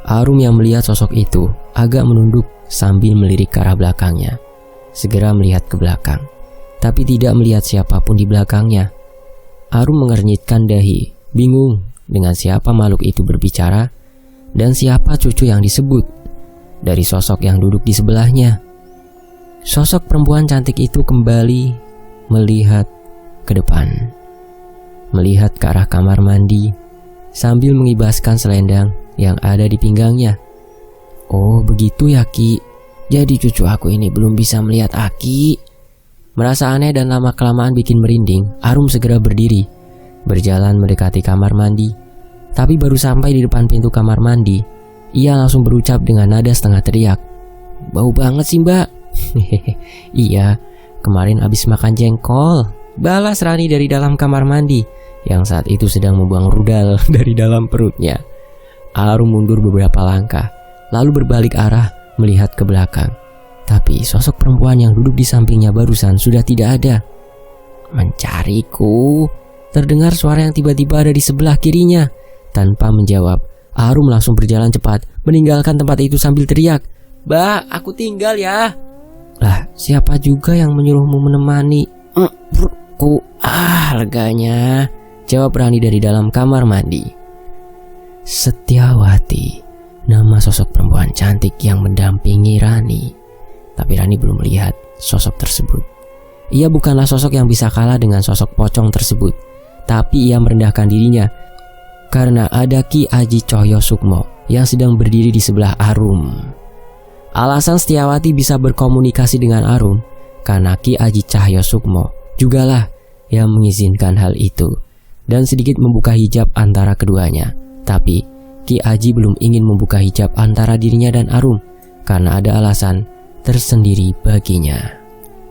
Arum yang melihat sosok itu agak menunduk sambil melirik ke arah belakangnya, segera melihat ke belakang, tapi tidak melihat siapapun di belakangnya. Arum mengernyitkan dahi, bingung dengan siapa makhluk itu berbicara dan siapa cucu yang disebut dari sosok yang duduk di sebelahnya. Sosok perempuan cantik itu kembali melihat ke depan, melihat ke arah kamar mandi sambil mengibaskan selendang yang ada di pinggangnya. "Oh begitu ya Ki, jadi cucu aku ini belum bisa melihat Aki." Merasa aneh dan lama-kelamaan bikin merinding, Arum segera berdiri, berjalan mendekati kamar mandi. Tapi baru sampai di depan pintu kamar mandi, ia langsung berucap dengan nada setengah teriak, "Bau banget sih Mbak." "Iya, kemarin habis makan jengkol," balas Rani dari dalam kamar mandi yang saat itu sedang membuang rudal dari dalam perutnya. Arum mundur beberapa langkah, lalu berbalik arah melihat ke belakang. Tapi sosok perempuan yang duduk di sampingnya barusan sudah tidak ada. "Mencariku?" Terdengar suara yang tiba-tiba ada di sebelah kirinya. Tanpa menjawab, Arum langsung berjalan cepat meninggalkan tempat itu sambil teriak, "Mbak, aku tinggal ya." "Lah, siapa juga yang menyuruhmu menemani?" Leganya," jawab Rani dari dalam kamar mandi. Setiawati, nama sosok perempuan cantik yang mendampingi Rani. Tapi Rani belum melihat sosok tersebut. Ia bukanlah sosok yang bisa kalah dengan sosok pocong tersebut. Tapi ia merendahkan dirinya karena ada Ki Aji Cahyo Sukmo yang sedang berdiri di sebelah Arum. Alasan Setiawati bisa berkomunikasi dengan Arum karena Ki Aji Cahyo Sukmo jugalah yang mengizinkan hal itu dan sedikit membuka hijab antara keduanya. Tapi Ki Aji belum ingin membuka hijab antara dirinya dan Arum karena ada alasan tersendiri baginya.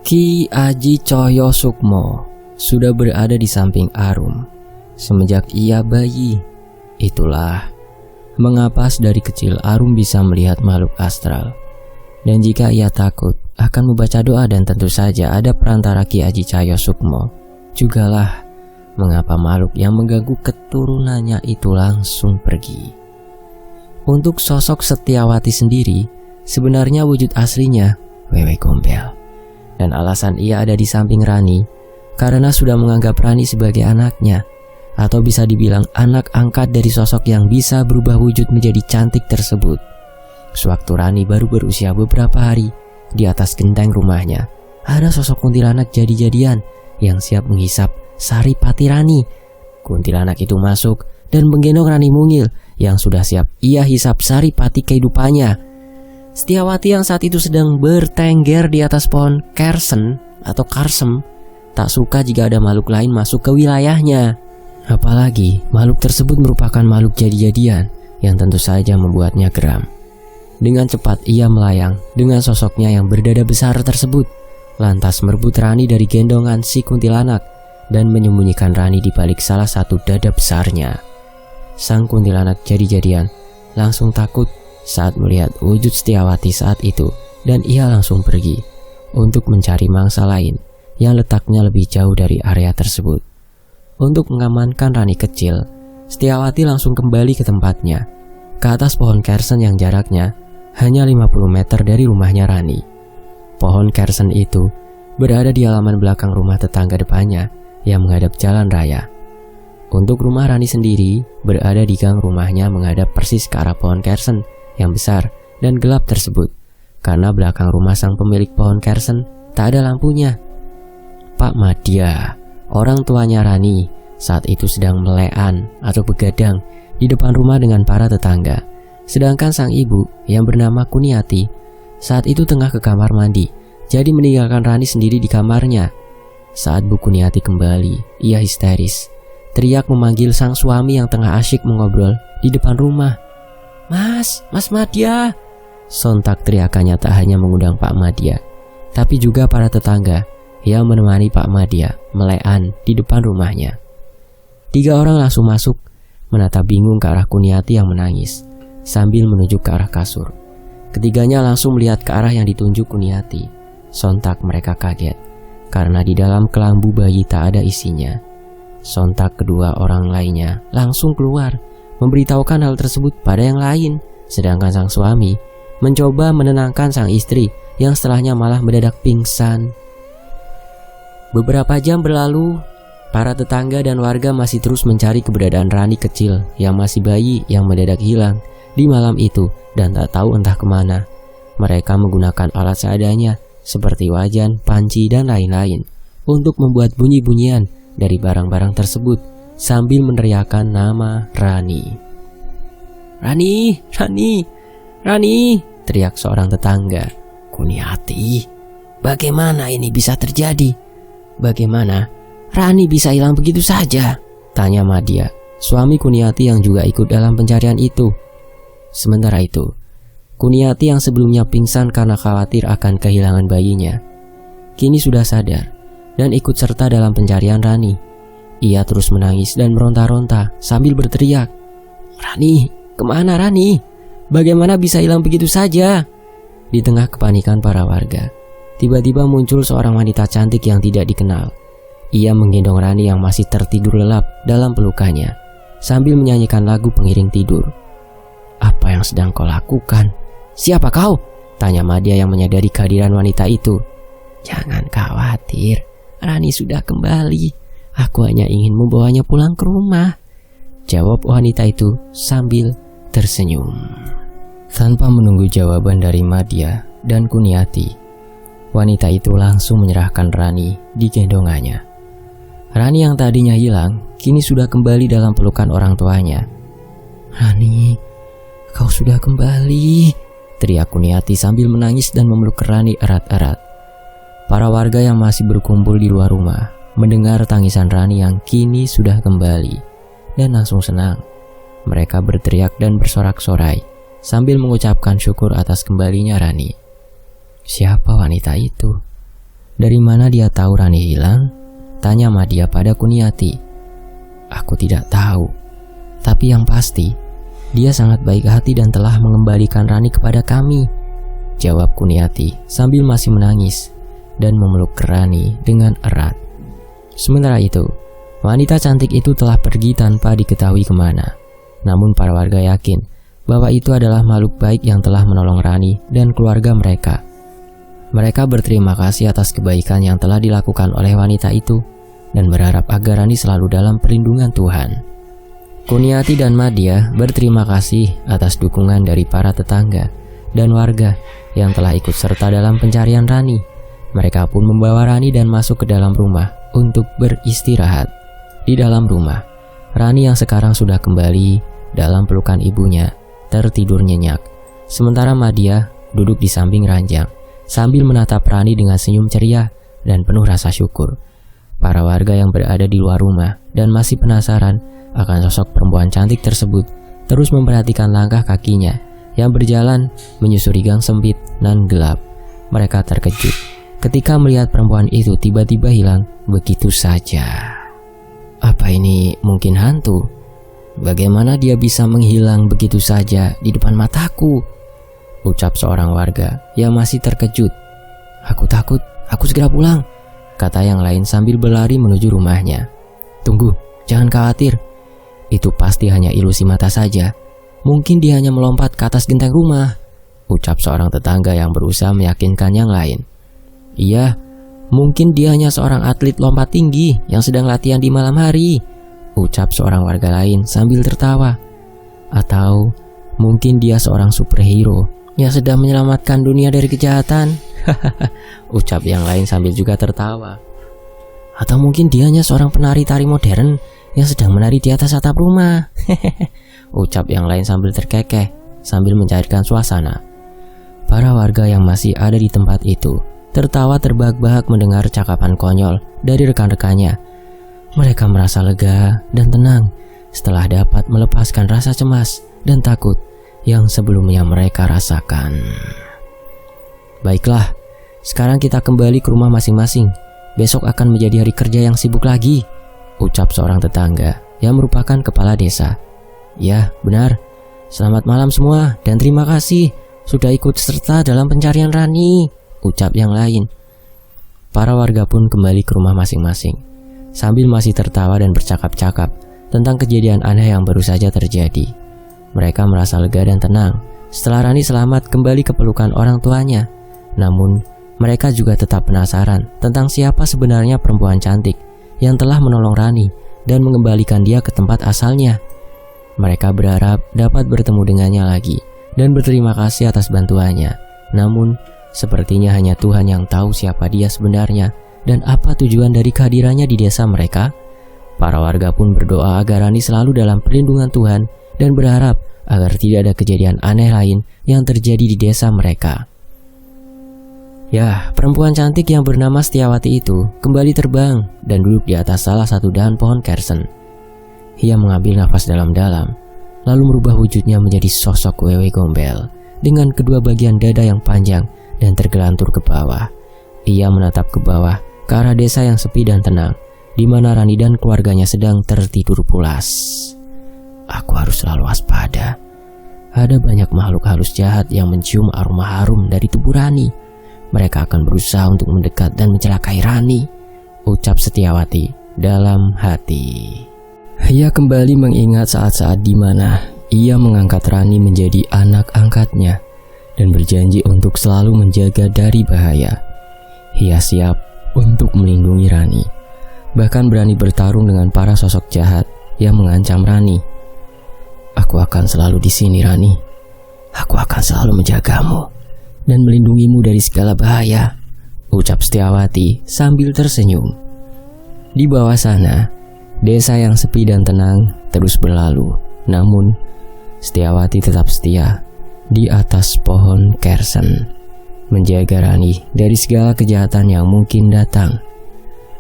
Ki Aji Cahyo Sukmo sudah berada di samping Arum semenjak ia bayi. Itulah mengapa dari kecil Arum bisa melihat makhluk astral. Dan jika ia takut akan membaca doa dan tentu saja ada perantara Ki Aji Cahyo Sukmo, jugalah mengapa makhluk yang mengganggu keturunannya itu langsung pergi. Untuk sosok Setiawati sendiri, sebenarnya wujud aslinya Wewe Gombel. Dan alasan ia ada di samping Rani karena sudah menganggap Rani sebagai anaknya, atau bisa dibilang anak angkat dari sosok yang bisa berubah wujud menjadi cantik tersebut. Sewaktu Rani baru berusia beberapa hari, di atas genteng rumahnya ada sosok kuntilanak jadi-jadian yang siap menghisap saripati Rani. Kuntilanak itu masuk dan menggendong Rani mungil yang sudah siap ia hisap saripati kehidupannya. Setiawati yang saat itu sedang bertengger di atas pohon kersen atau karsem tak suka jika ada makhluk lain masuk ke wilayahnya. Apalagi makhluk tersebut merupakan makhluk jadi-jadian yang tentu saja membuatnya geram. Dengan cepat ia melayang dengan sosoknya yang berdada besar tersebut, lantas merebut Rani dari gendongan si kuntilanak dan menyembunyikan Rani di balik salah satu dada besarnya. Sang kuntilanak jadi-jadian langsung takut saat melihat wujud Setiawati saat itu dan ia langsung pergi untuk mencari mangsa lain yang letaknya lebih jauh dari area tersebut. Untuk mengamankan Rani kecil, Setiawati langsung kembali ke tempatnya, ke atas pohon kersen yang jaraknya hanya 50 meter dari rumahnya Rani. Pohon kersen itu berada di halaman belakang rumah tetangga depannya yang menghadap jalan raya. Untuk rumah Rani sendiri berada di gang rumahnya menghadap persis ke arah pohon kersen yang besar dan gelap tersebut, karena belakang rumah sang pemilik pohon kersen tak ada lampunya. Pak Madya, orang tuanya Rani, saat itu sedang melean atau begadang di depan rumah dengan para tetangga. Sedangkan sang ibu yang bernama Kuniati saat itu tengah ke kamar mandi, jadi meninggalkan Rani sendiri di kamarnya. Saat Bu Kuniati kembali, ia histeris, teriak memanggil sang suami yang tengah asyik mengobrol di depan rumah. Mas Madya." Sontak teriakannya tak hanya mengundang Pak Madya, tapi juga para tetangga yang menemani Pak Madya melean di depan rumahnya. 3 orang langsung masuk, menatap bingung ke arah Kuniati yang menangis, sambil menunjuk ke arah kasur. Ketiganya langsung melihat ke arah yang ditunjuk Kuniati. Sontak mereka kaget, karena di dalam kelambu bayi tak ada isinya. Sontak kedua orang lainnya langsung keluar, memberitahukan hal tersebut pada yang lain, sedangkan sang suami mencoba menenangkan sang istri yang setelahnya malah mendadak pingsan. Beberapa jam berlalu, para tetangga dan warga masih terus mencari keberadaan Rani kecil yang masih bayi yang mendadak hilang di malam itu dan tak tahu entah kemana. Mereka menggunakan alat seadanya seperti wajan, panci, dan lain-lain untuk membuat bunyi-bunyian dari barang-barang tersebut sambil meneriakkan nama Rani. "Rani, Rani, Rani!" teriak seorang tetangga. "Kuniati, bagaimana ini bisa terjadi? Bagaimana Rani bisa hilang begitu saja?" tanya Madya, suami Kuniati yang juga ikut dalam pencarian itu. Sementara itu, Kuniati yang sebelumnya pingsan karena khawatir akan kehilangan bayinya, kini sudah sadar dan ikut serta dalam pencarian Rani. Ia terus menangis dan meronta-ronta sambil berteriak, "Rani, kemana Rani? Bagaimana bisa hilang begitu saja?" Di tengah kepanikan para warga, tiba-tiba muncul seorang wanita cantik yang tidak dikenal. Ia menggendong Rani yang masih tertidur lelap dalam pelukannya, sambil menyanyikan lagu pengiring tidur. "Apa yang sedang kau lakukan? Siapa kau?" tanya Madya yang menyadari kehadiran wanita itu. "Jangan khawatir, Rani sudah kembali. Aku hanya ingin membawanya pulang ke rumah," jawab wanita itu sambil tersenyum. Tanpa menunggu jawaban dari Madya dan Kuniati, wanita itu langsung menyerahkan Rani di gendongannya. Rani yang tadinya hilang, kini sudah kembali dalam pelukan orang tuanya. "Rani, kau sudah kembali," teriak Kuniati sambil menangis dan memeluk Rani erat-erat. Para warga yang masih berkumpul di luar rumah mendengar tangisan Rani yang kini sudah kembali dan langsung senang. Mereka berteriak dan bersorak-sorai sambil mengucapkan syukur atas kembalinya Rani. "Siapa wanita itu? Dari mana dia tahu Rani hilang?" tanya Madya pada Kuniati. "Aku tidak tahu, tapi yang pasti dia sangat baik hati dan telah mengembalikan Rani kepada kami," jawab Kuniati sambil masih menangis dan memeluk Rani dengan erat. Sementara itu, wanita cantik itu telah pergi tanpa diketahui kemana. Namun para warga yakin bahwa itu adalah makhluk baik yang telah menolong Rani dan keluarga mereka. Mereka berterima kasih atas kebaikan yang telah dilakukan oleh wanita itu dan berharap agar Rani selalu dalam perlindungan Tuhan. Kuniati dan Madya berterima kasih atas dukungan dari para tetangga dan warga yang telah ikut serta dalam pencarian Rani. Mereka pun membawa Rani dan masuk ke dalam rumah untuk beristirahat. Di dalam rumah, Rani yang sekarang sudah kembali dalam pelukan ibunya tertidur nyenyak. Sementara Madya duduk di samping ranjang sambil menatap Rani dengan senyum ceria dan penuh rasa syukur. Para warga yang berada di luar rumah dan masih penasaran akan sosok perempuan cantik tersebut terus memperhatikan langkah kakinya yang berjalan menyusuri gang sempit nan gelap. Mereka terkejut ketika melihat perempuan itu tiba-tiba hilang begitu saja. Apa ini mungkin hantu? Bagaimana dia bisa menghilang begitu saja di depan mataku? Ucap seorang warga yang masih terkejut. "Aku takut, aku segera pulang," kata yang lain sambil berlari menuju rumahnya. "Tunggu, jangan khawatir. Itu pasti hanya ilusi mata saja. Mungkin dia hanya melompat ke atas genteng rumah," ucap seorang tetangga yang berusaha meyakinkan yang lain. "Iya, mungkin dia hanya seorang atlet lompat tinggi yang sedang latihan di malam hari," ucap seorang warga lain sambil tertawa. "Atau mungkin dia seorang superhero yang sedang menyelamatkan dunia dari kejahatan," ucap yang lain sambil juga tertawa. "Atau mungkin dia hanya seorang penari tari modern yang sedang menari di atas atap rumah," ucap yang lain sambil terkekeh sambil mencairkan suasana. Para warga yang masih ada di tempat itu tertawa terbahak-bahak mendengar cakapan konyol dari rekan-rekannya. Mereka merasa lega dan tenang setelah dapat melepaskan rasa cemas dan takut yang sebelumnya mereka rasakan. "Baiklah, sekarang kita kembali ke rumah masing-masing. Besok akan menjadi hari kerja yang sibuk lagi," ucap seorang tetangga yang merupakan kepala desa. "Ya, benar. Selamat malam semua dan terima kasih sudah ikut serta dalam pencarian Rani," ucap yang lain. Para warga pun kembali ke rumah masing-masing sambil masih tertawa dan bercakap-cakap tentang kejadian aneh yang baru saja terjadi. Mereka merasa lega dan tenang setelah Rani selamat kembali ke pelukan orang tuanya. Namun, mereka juga tetap penasaran tentang siapa sebenarnya perempuan cantik yang telah menolong Rani dan mengembalikan dia ke tempat asalnya. Mereka berharap dapat bertemu dengannya lagi dan berterima kasih atas bantuannya. Namun, sepertinya hanya Tuhan yang tahu siapa dia sebenarnya dan apa tujuan dari kehadirannya di desa mereka. Para warga pun berdoa agar Rani selalu dalam perlindungan Tuhan dan berharap agar tidak ada kejadian aneh lain yang terjadi di desa mereka. Ya, perempuan cantik yang bernama Setiawati itu kembali terbang dan duduk di atas salah satu dahan pohon kersen. Ia mengambil nafas dalam-dalam, lalu merubah wujudnya menjadi sosok wewe gombel dengan kedua bagian dada yang panjang dan tergelantur ke bawah. Ia menatap ke bawah ke arah desa yang sepi dan tenang di mana Rani dan keluarganya sedang tertidur pulas. Aku harus selalu waspada. Ada banyak makhluk halus jahat yang mencium aroma harum dari tubuh Rani. Mereka akan berusaha untuk mendekat dan mencelakai Rani, ucap Setiawati dalam hati. Ia kembali mengingat saat-saat di mana ia mengangkat Rani menjadi anak angkatnya dan berjanji untuk selalu menjaga dari bahaya. Ia siap untuk melindungi Rani, bahkan berani bertarung dengan para sosok jahat yang mengancam Rani. Aku akan selalu di sini, Rani. Aku akan selalu menjagamu dan melindungimu dari segala bahaya, ucap Setiawati sambil tersenyum. Di bawah sana, desa yang sepi dan tenang terus berlalu. Namun, Setiawati tetap setia di atas pohon kersen, menjaga Rani dari segala kejahatan yang mungkin datang.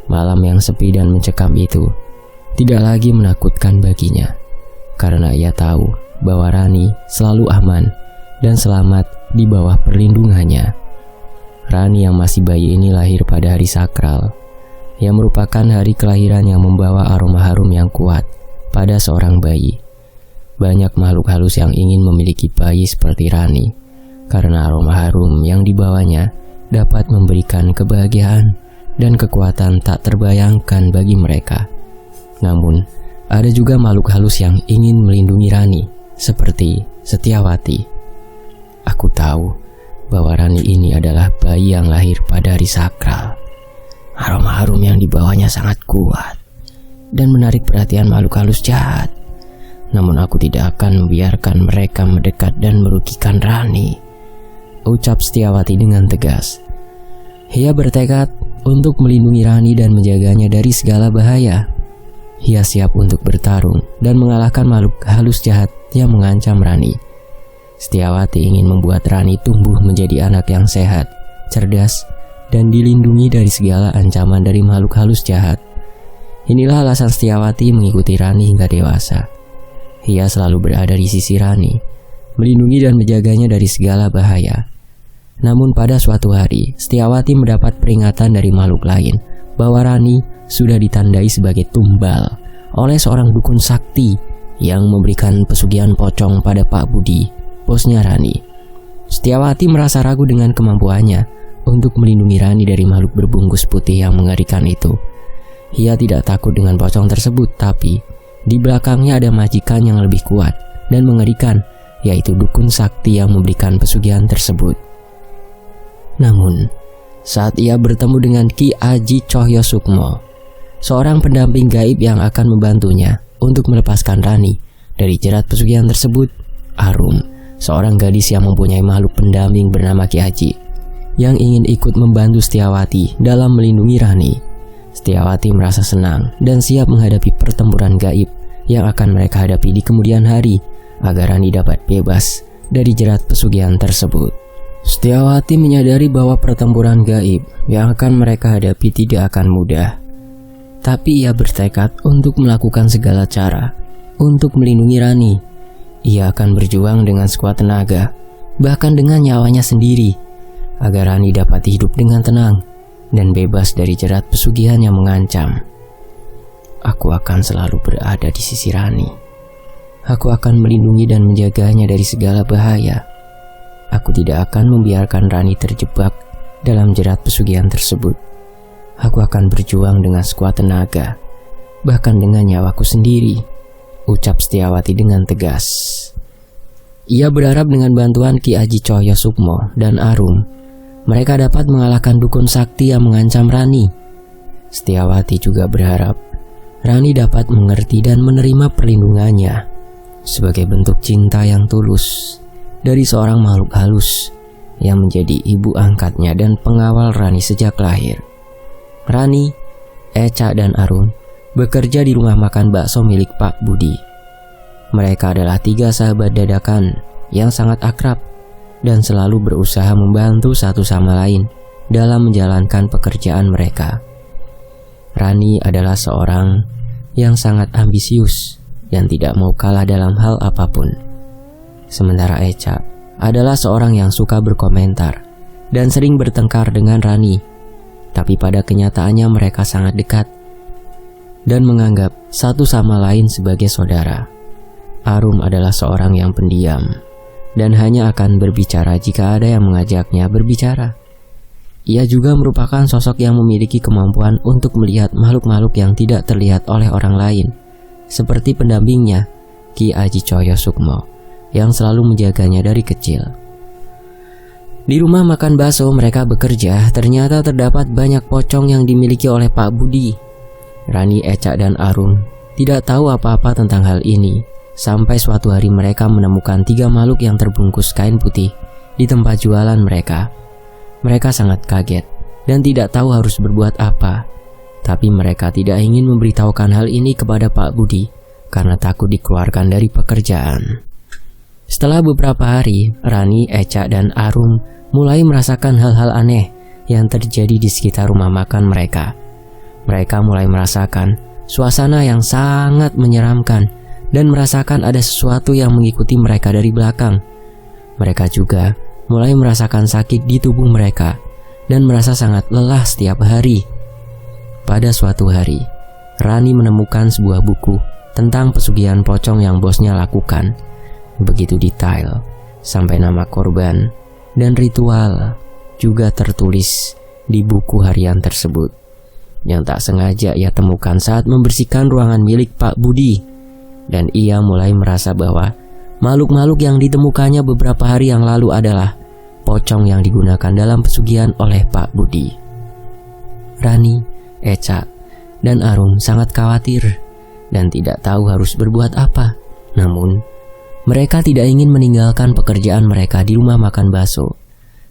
Malam yang sepi dan mencekam itu tidak lagi menakutkan baginya, karena ia tahu bahwa Rani selalu aman dan selamat di bawah perlindungannya. Rani yang masih bayi ini lahir pada hari sakral, yang merupakan hari kelahiran yang membawa aroma harum yang kuat pada seorang bayi. Banyak makhluk halus yang ingin memiliki bayi seperti Rani, karena aroma harum yang dibawanya dapat memberikan kebahagiaan dan kekuatan tak terbayangkan bagi mereka. Namun, ada juga makhluk halus yang ingin melindungi Rani, seperti Setiawati. Aku tahu bahwa Rani ini adalah bayi yang lahir pada hari sakral. Aroma harum yang dibawanya sangat kuat dan menarik perhatian makhluk halus jahat. Namun aku tidak akan membiarkan mereka mendekat dan merugikan Rani, ucap Setiawati dengan tegas. Ia bertekad untuk melindungi Rani dan menjaganya dari segala bahaya. Ia siap untuk bertarung dan mengalahkan makhluk halus jahat yang mengancam Rani. Setiawati ingin membuat Rani tumbuh menjadi anak yang sehat, cerdas, dan dilindungi dari segala ancaman dari makhluk halus jahat. Inilah alasan Setiawati mengikuti Rani hingga dewasa. Ia selalu berada di sisi Rani, melindungi dan menjaganya dari segala bahaya. Namun pada suatu hari, Setiawati mendapat peringatan dari makhluk lain bahwa Rani sudah ditandai sebagai tumbal oleh seorang dukun sakti yang memberikan pesugihan pocong pada Pak Budi, bosnya Rani. Setiawati merasa ragu dengan kemampuannya untuk melindungi Rani dari makhluk berbungkus putih yang mengerikan itu. Ia tidak takut dengan pocong tersebut, tapi di belakangnya ada majikan yang lebih kuat dan mengerikan, yaitu dukun sakti yang memberikan pesugihan tersebut. Namun, saat ia bertemu dengan Ki Aji Cahya Sukmo, seorang pendamping gaib yang akan membantunya untuk melepaskan Rani dari jerat pesugihan tersebut, Arum, seorang gadis yang mempunyai makhluk pendamping bernama Ki Aji, yang ingin ikut membantu Setiawati dalam melindungi Rani. Setiawati merasa senang dan siap menghadapi pertempuran gaib yang akan mereka hadapi di kemudian hari agar Rani dapat bebas dari jerat pesugihan tersebut. Setiawati menyadari bahwa pertempuran gaib yang akan mereka hadapi tidak akan mudah. Tapi ia bertekad untuk melakukan segala cara untuk melindungi Rani. Ia akan berjuang dengan sekuat tenaga, bahkan dengan nyawanya sendiri, agar Rani dapat hidup dengan tenang dan bebas dari jerat pesugihan yang mengancam. Aku akan selalu berada di sisi Rani. Aku akan melindungi dan menjaganya dari segala bahaya. Aku tidak akan membiarkan Rani terjebak dalam jerat pesugihan tersebut. Aku akan berjuang dengan sekuat tenaga, bahkan dengan nyawaku sendiri, ucap Setiawati dengan tegas. Ia berharap dengan bantuan Ki Aji Cahya Sukmo dan Arum, mereka dapat mengalahkan dukun sakti yang mengancam Rani. Setiawati juga berharap Rani dapat mengerti dan menerima perlindungannya sebagai bentuk cinta yang tulus dari seorang makhluk halus yang menjadi ibu angkatnya dan pengawal Rani sejak lahir. Rani, Eca, dan Arum bekerja di rumah makan bakso milik Pak Budi. Mereka adalah 3 sahabat dadakan yang sangat akrab dan selalu berusaha membantu satu sama lain dalam menjalankan pekerjaan mereka. Rani adalah seorang yang sangat ambisius dan tidak mau kalah dalam hal apapun. Sementara Eca adalah seorang yang suka berkomentar dan sering bertengkar dengan Rani. Tapi pada kenyataannya mereka sangat dekat. dan menganggap satu sama lain sebagai saudara. Arum adalah seorang yang pendiam dan hanya akan berbicara jika ada yang mengajaknya berbicara. Ia juga merupakan sosok yang memiliki kemampuan untuk melihat makhluk-makhluk yang tidak terlihat oleh orang lain, seperti pendampingnya, Ki Aji Cahya Sukmo, yang selalu menjaganya dari kecil. Di rumah makan bakso mereka bekerja, ternyata terdapat banyak pocong yang dimiliki oleh Pak Budi. Rani, Eca, dan Arum tidak tahu apa-apa tentang hal ini, sampai suatu hari mereka menemukan 3 makhluk yang terbungkus kain putih di tempat jualan mereka. Mereka sangat kaget dan tidak tahu harus berbuat apa, tapi mereka tidak ingin memberitahukan hal ini kepada Pak Budi karena takut dikeluarkan dari pekerjaan. Setelah beberapa hari, Rani, Eca, dan Arum mulai merasakan hal-hal aneh yang terjadi di sekitar rumah makan mereka. Mereka mulai merasakan suasana yang sangat menyeramkan dan merasakan ada sesuatu yang mengikuti mereka dari belakang. Mereka juga mulai merasakan sakit di tubuh mereka dan merasa sangat lelah setiap hari. Pada suatu hari, Rani menemukan sebuah buku tentang pesugihan pocong yang bosnya lakukan. Begitu detail, sampai nama korban dan ritual juga tertulis di buku harian tersebut, yang tak sengaja ia temukan saat membersihkan ruangan milik Pak Budi. Dan ia mulai merasa bahwa makhluk-makhluk yang ditemukannya beberapa hari yang lalu adalah pocong yang digunakan dalam pesugihan oleh Pak Budi. Rani, Eca, dan Arum sangat khawatir dan tidak tahu harus berbuat apa. Namun, mereka tidak ingin meninggalkan pekerjaan mereka di rumah makan bakso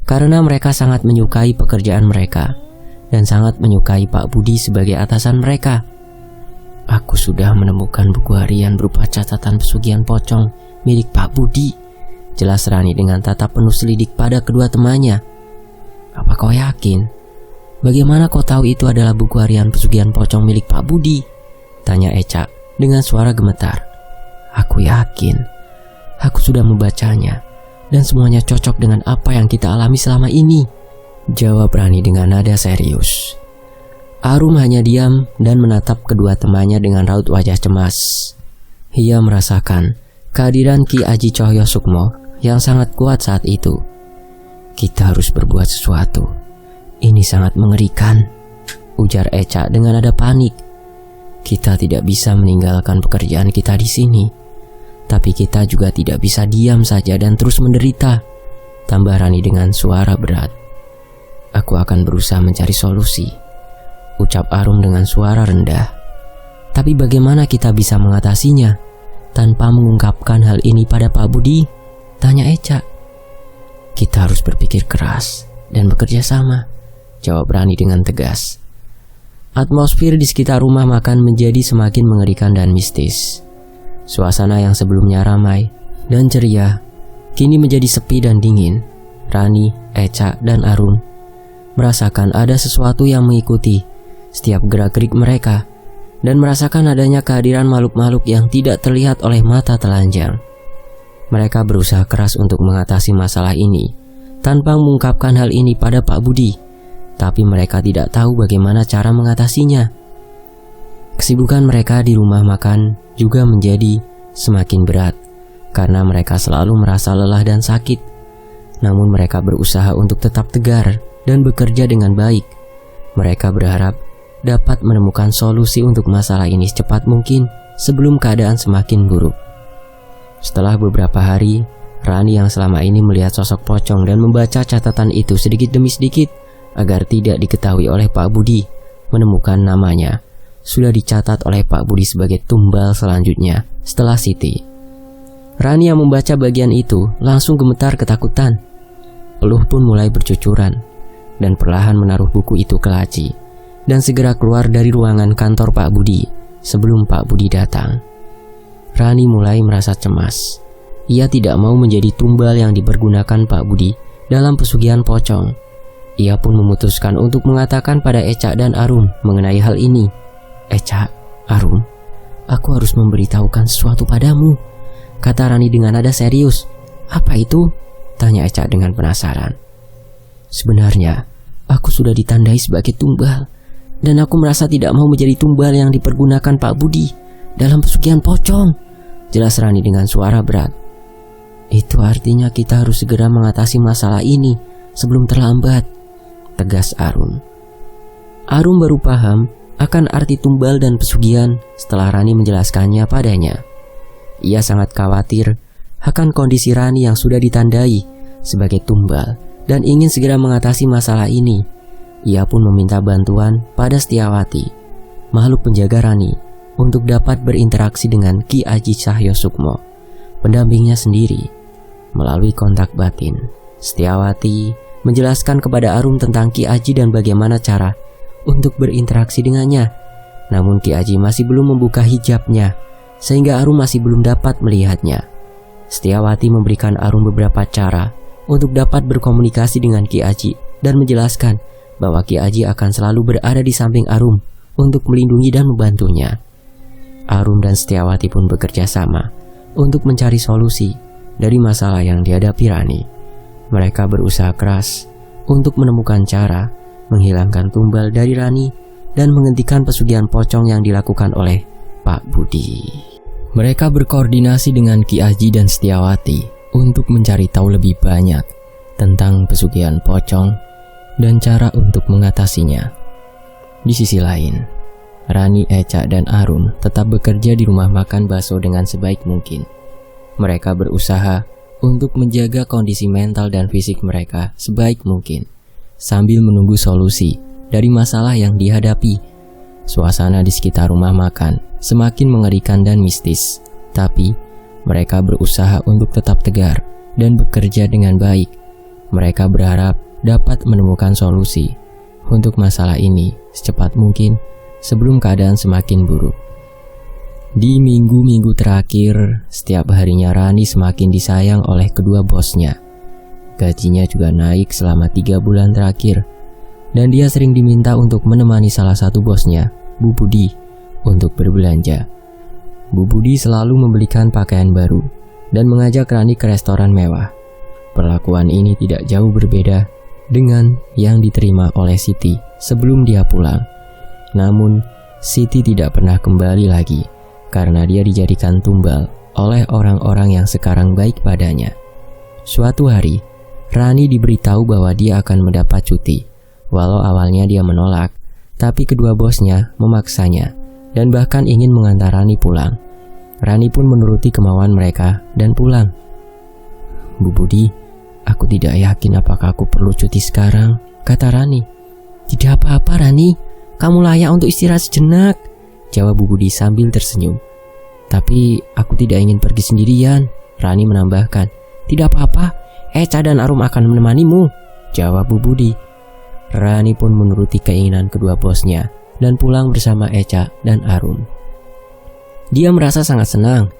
karena mereka sangat menyukai pekerjaan mereka dan sangat menyukai Pak Budi sebagai atasan mereka. Aku sudah menemukan buku harian berupa catatan pesugihan pocong milik Pak Budi, jelas Rani dengan tatap penuh selidik pada kedua temannya. Apa kau yakin? Bagaimana kau tahu itu adalah buku harian pesugihan pocong milik Pak Budi? Tanya Eca dengan suara gemetar. Aku yakin. Aku sudah membacanya dan semuanya cocok dengan apa yang kita alami selama ini, jawab Rani dengan nada serius. Arum hanya diam dan menatap kedua temannya dengan raut wajah cemas. Ia merasakan kehadiran Ki Aji Cahya Sukmo yang sangat kuat saat itu. Kita harus berbuat sesuatu. Ini sangat mengerikan, ujar Eca dengan nada panik. Kita tidak bisa meninggalkan pekerjaan kita di sini, tapi kita juga tidak bisa diam saja dan terus menderita, tambah Rani dengan suara berat. Aku akan berusaha mencari solusi, ucap Arum dengan suara rendah. Tapi bagaimana kita bisa mengatasinya tanpa mengungkapkan hal ini pada Pak Budi? Tanya Eca. Kita harus berpikir keras dan bekerja sama, jawab Rani dengan tegas. Atmosfer di sekitar rumah makan menjadi semakin mengerikan dan mistis. Suasana yang sebelumnya ramai dan ceria kini menjadi sepi dan dingin. Rani, Eca, dan Arum merasakan ada sesuatu yang mengikuti setiap gerak-gerik mereka dan merasakan adanya kehadiran makhluk-makhluk yang tidak terlihat oleh mata telanjang. Mereka berusaha keras untuk mengatasi masalah ini tanpa mengungkapkan hal ini pada Pak Budi, tapi mereka tidak tahu bagaimana cara mengatasinya. Kesibukan mereka di rumah makan juga menjadi semakin berat karena mereka selalu merasa lelah dan sakit. Namun mereka berusaha untuk tetap tegar dan bekerja dengan baik. Mereka berharap dapat menemukan solusi untuk masalah ini secepat mungkin sebelum keadaan semakin buruk. Setelah beberapa hari, Rani yang selama ini melihat sosok pocong dan membaca catatan itu sedikit demi sedikit agar tidak diketahui oleh Pak Budi, menemukan namanya sudah dicatat oleh Pak Budi sebagai tumbal selanjutnya setelah Siti. Rani yang membaca bagian itu langsung gemetar ketakutan. Peluh pun mulai bercucuran dan perlahan menaruh buku itu ke laci dan segera keluar dari ruangan kantor Pak Budi sebelum Pak Budi datang. Rani mulai merasa cemas. Ia tidak mau menjadi tumbal yang dipergunakan Pak Budi dalam pesugihan pocong. Ia pun memutuskan untuk mengatakan pada Eca dan Arum mengenai hal ini. Eca, Arum, aku harus memberitahukan sesuatu padamu, kata Rani dengan nada serius. Apa itu? Tanya Eca dengan penasaran. Sebenarnya, aku sudah ditandai sebagai tumbal Dan aku merasa tidak mau menjadi tumbal yang dipergunakan Pak Budi dalam pesugihan pocong, jelas Rani dengan suara berat. Itu artinya kita harus segera mengatasi masalah ini sebelum terlambat, tegas Arum. Arum baru paham akan arti tumbal dan pesugihan setelah Rani menjelaskannya padanya. Ia sangat khawatir akan kondisi Rani yang sudah ditandai sebagai tumbal dan ingin segera mengatasi masalah ini. Ia pun meminta bantuan pada Setiawati, makhluk penjaga Rani, untuk dapat berinteraksi dengan Ki Aji Cahyo Sukmo, pendampingnya sendiri. Melalui kontak batin, Setiawati menjelaskan kepada Arum tentang Ki Aji dan bagaimana cara untuk berinteraksi dengannya. Namun Ki Aji masih belum membuka hijabnya, sehingga Arum masih belum dapat melihatnya. Setiawati memberikan Arum beberapa cara untuk dapat berkomunikasi dengan Ki Aji dan menjelaskan bahwa Ki Aji akan selalu berada di samping Arum untuk melindungi dan membantunya. Arum dan Setiawati pun bekerja sama untuk mencari solusi dari masalah yang dihadapi Rani. Mereka berusaha keras untuk menemukan cara menghilangkan tumbal dari Rani dan menghentikan pesugihan pocong yang dilakukan oleh Pak Budi. Mereka berkoordinasi dengan Ki Aji dan Setiawati untuk mencari tahu lebih banyak tentang pesugihan pocong dan cara untuk mengatasinya. Di sisi lain, Rani, Eca, dan Arum tetap bekerja di rumah makan bakso dengan sebaik mungkin. Mereka berusaha untuk menjaga kondisi mental dan fisik mereka sebaik mungkin, sambil menunggu solusi dari masalah yang dihadapi. Suasana di sekitar rumah makan semakin mengerikan dan mistis, tapi mereka berusaha untuk tetap tegar dan bekerja dengan baik. Mereka berharap dapat menemukan solusi untuk masalah ini secepat mungkin sebelum keadaan semakin buruk. Di minggu-minggu terakhir, setiap harinya Rani semakin disayang oleh kedua bosnya. Gajinya juga naik selama 3 bulan terakhir, dan dia sering diminta untuk menemani salah satu bosnya, Bu Budi, untuk berbelanja. Bu Budi selalu membelikan pakaian baru dan mengajak Rani ke restoran mewah. Perlakuan ini tidak jauh berbeda dengan yang diterima oleh Siti sebelum dia pulang. Namun, Siti tidak pernah kembali lagi karena dia dijadikan tumbal oleh orang-orang yang sekarang baik padanya. Suatu hari, Rani diberitahu bahwa dia akan mendapat cuti. Walau awalnya dia menolak, tapi kedua bosnya memaksanya dan bahkan ingin mengantar Rani pulang. Rani pun menuruti kemauan mereka dan pulang. Bu Budi, aku tidak yakin apakah aku perlu cuti sekarang, kata Rani. Tidak apa-apa Rani, kamu layak untuk istirahat sejenak, jawab Bu Budi sambil tersenyum. Tapi aku tidak ingin pergi sendirian, Rani menambahkan. Tidak apa-apa, Eca dan Arum akan menemanimu, jawab Bu Budi. Rani pun menuruti keinginan kedua bosnya dan pulang bersama Eca dan Arum. Dia merasa sangat senang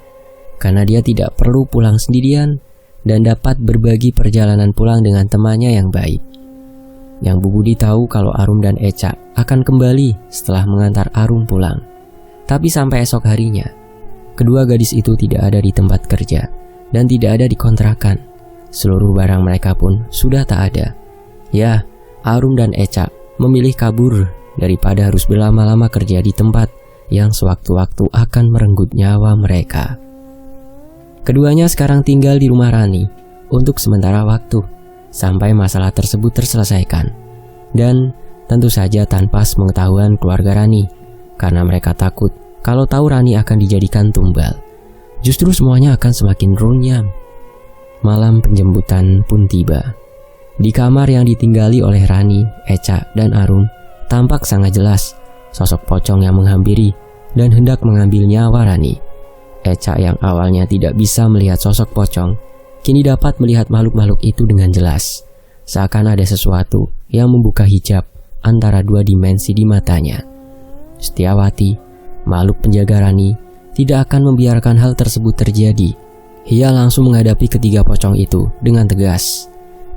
karena dia tidak perlu pulang sendirian dan dapat berbagi perjalanan pulang dengan temannya yang baik. Yang Bu Budi tahu kalau Arum dan Eca akan kembali setelah mengantar Arum pulang. Tapi sampai esok harinya, kedua gadis itu tidak ada di tempat kerja dan tidak ada di kontrakan. Seluruh barang mereka pun sudah tak ada. Ya, Arum dan Eca memilih kabur daripada harus berlama-lama kerja di tempat yang sewaktu-waktu akan merenggut nyawa mereka. Keduanya sekarang tinggal di rumah Rani untuk sementara waktu sampai masalah tersebut terselesaikan. Dan tentu saja tanpa sepengetahuan keluarga Rani, karena mereka takut kalau tahu Rani akan dijadikan tumbal. Justru semuanya akan semakin runyam. Malam penjemputan pun tiba. Di kamar yang ditinggali oleh Rani, Eca, dan Arum, tampak sangat jelas sosok pocong yang menghampiri dan hendak mengambil nyawa Rani. Eca yang awalnya tidak bisa melihat sosok pocong, kini dapat melihat makhluk-makhluk itu dengan jelas. Seakan ada sesuatu yang membuka hijab antara dua dimensi di matanya. Setiawati, makhluk penjaga Rani, tidak akan membiarkan hal tersebut terjadi. Ia langsung menghadapi ketiga pocong itu dengan tegas.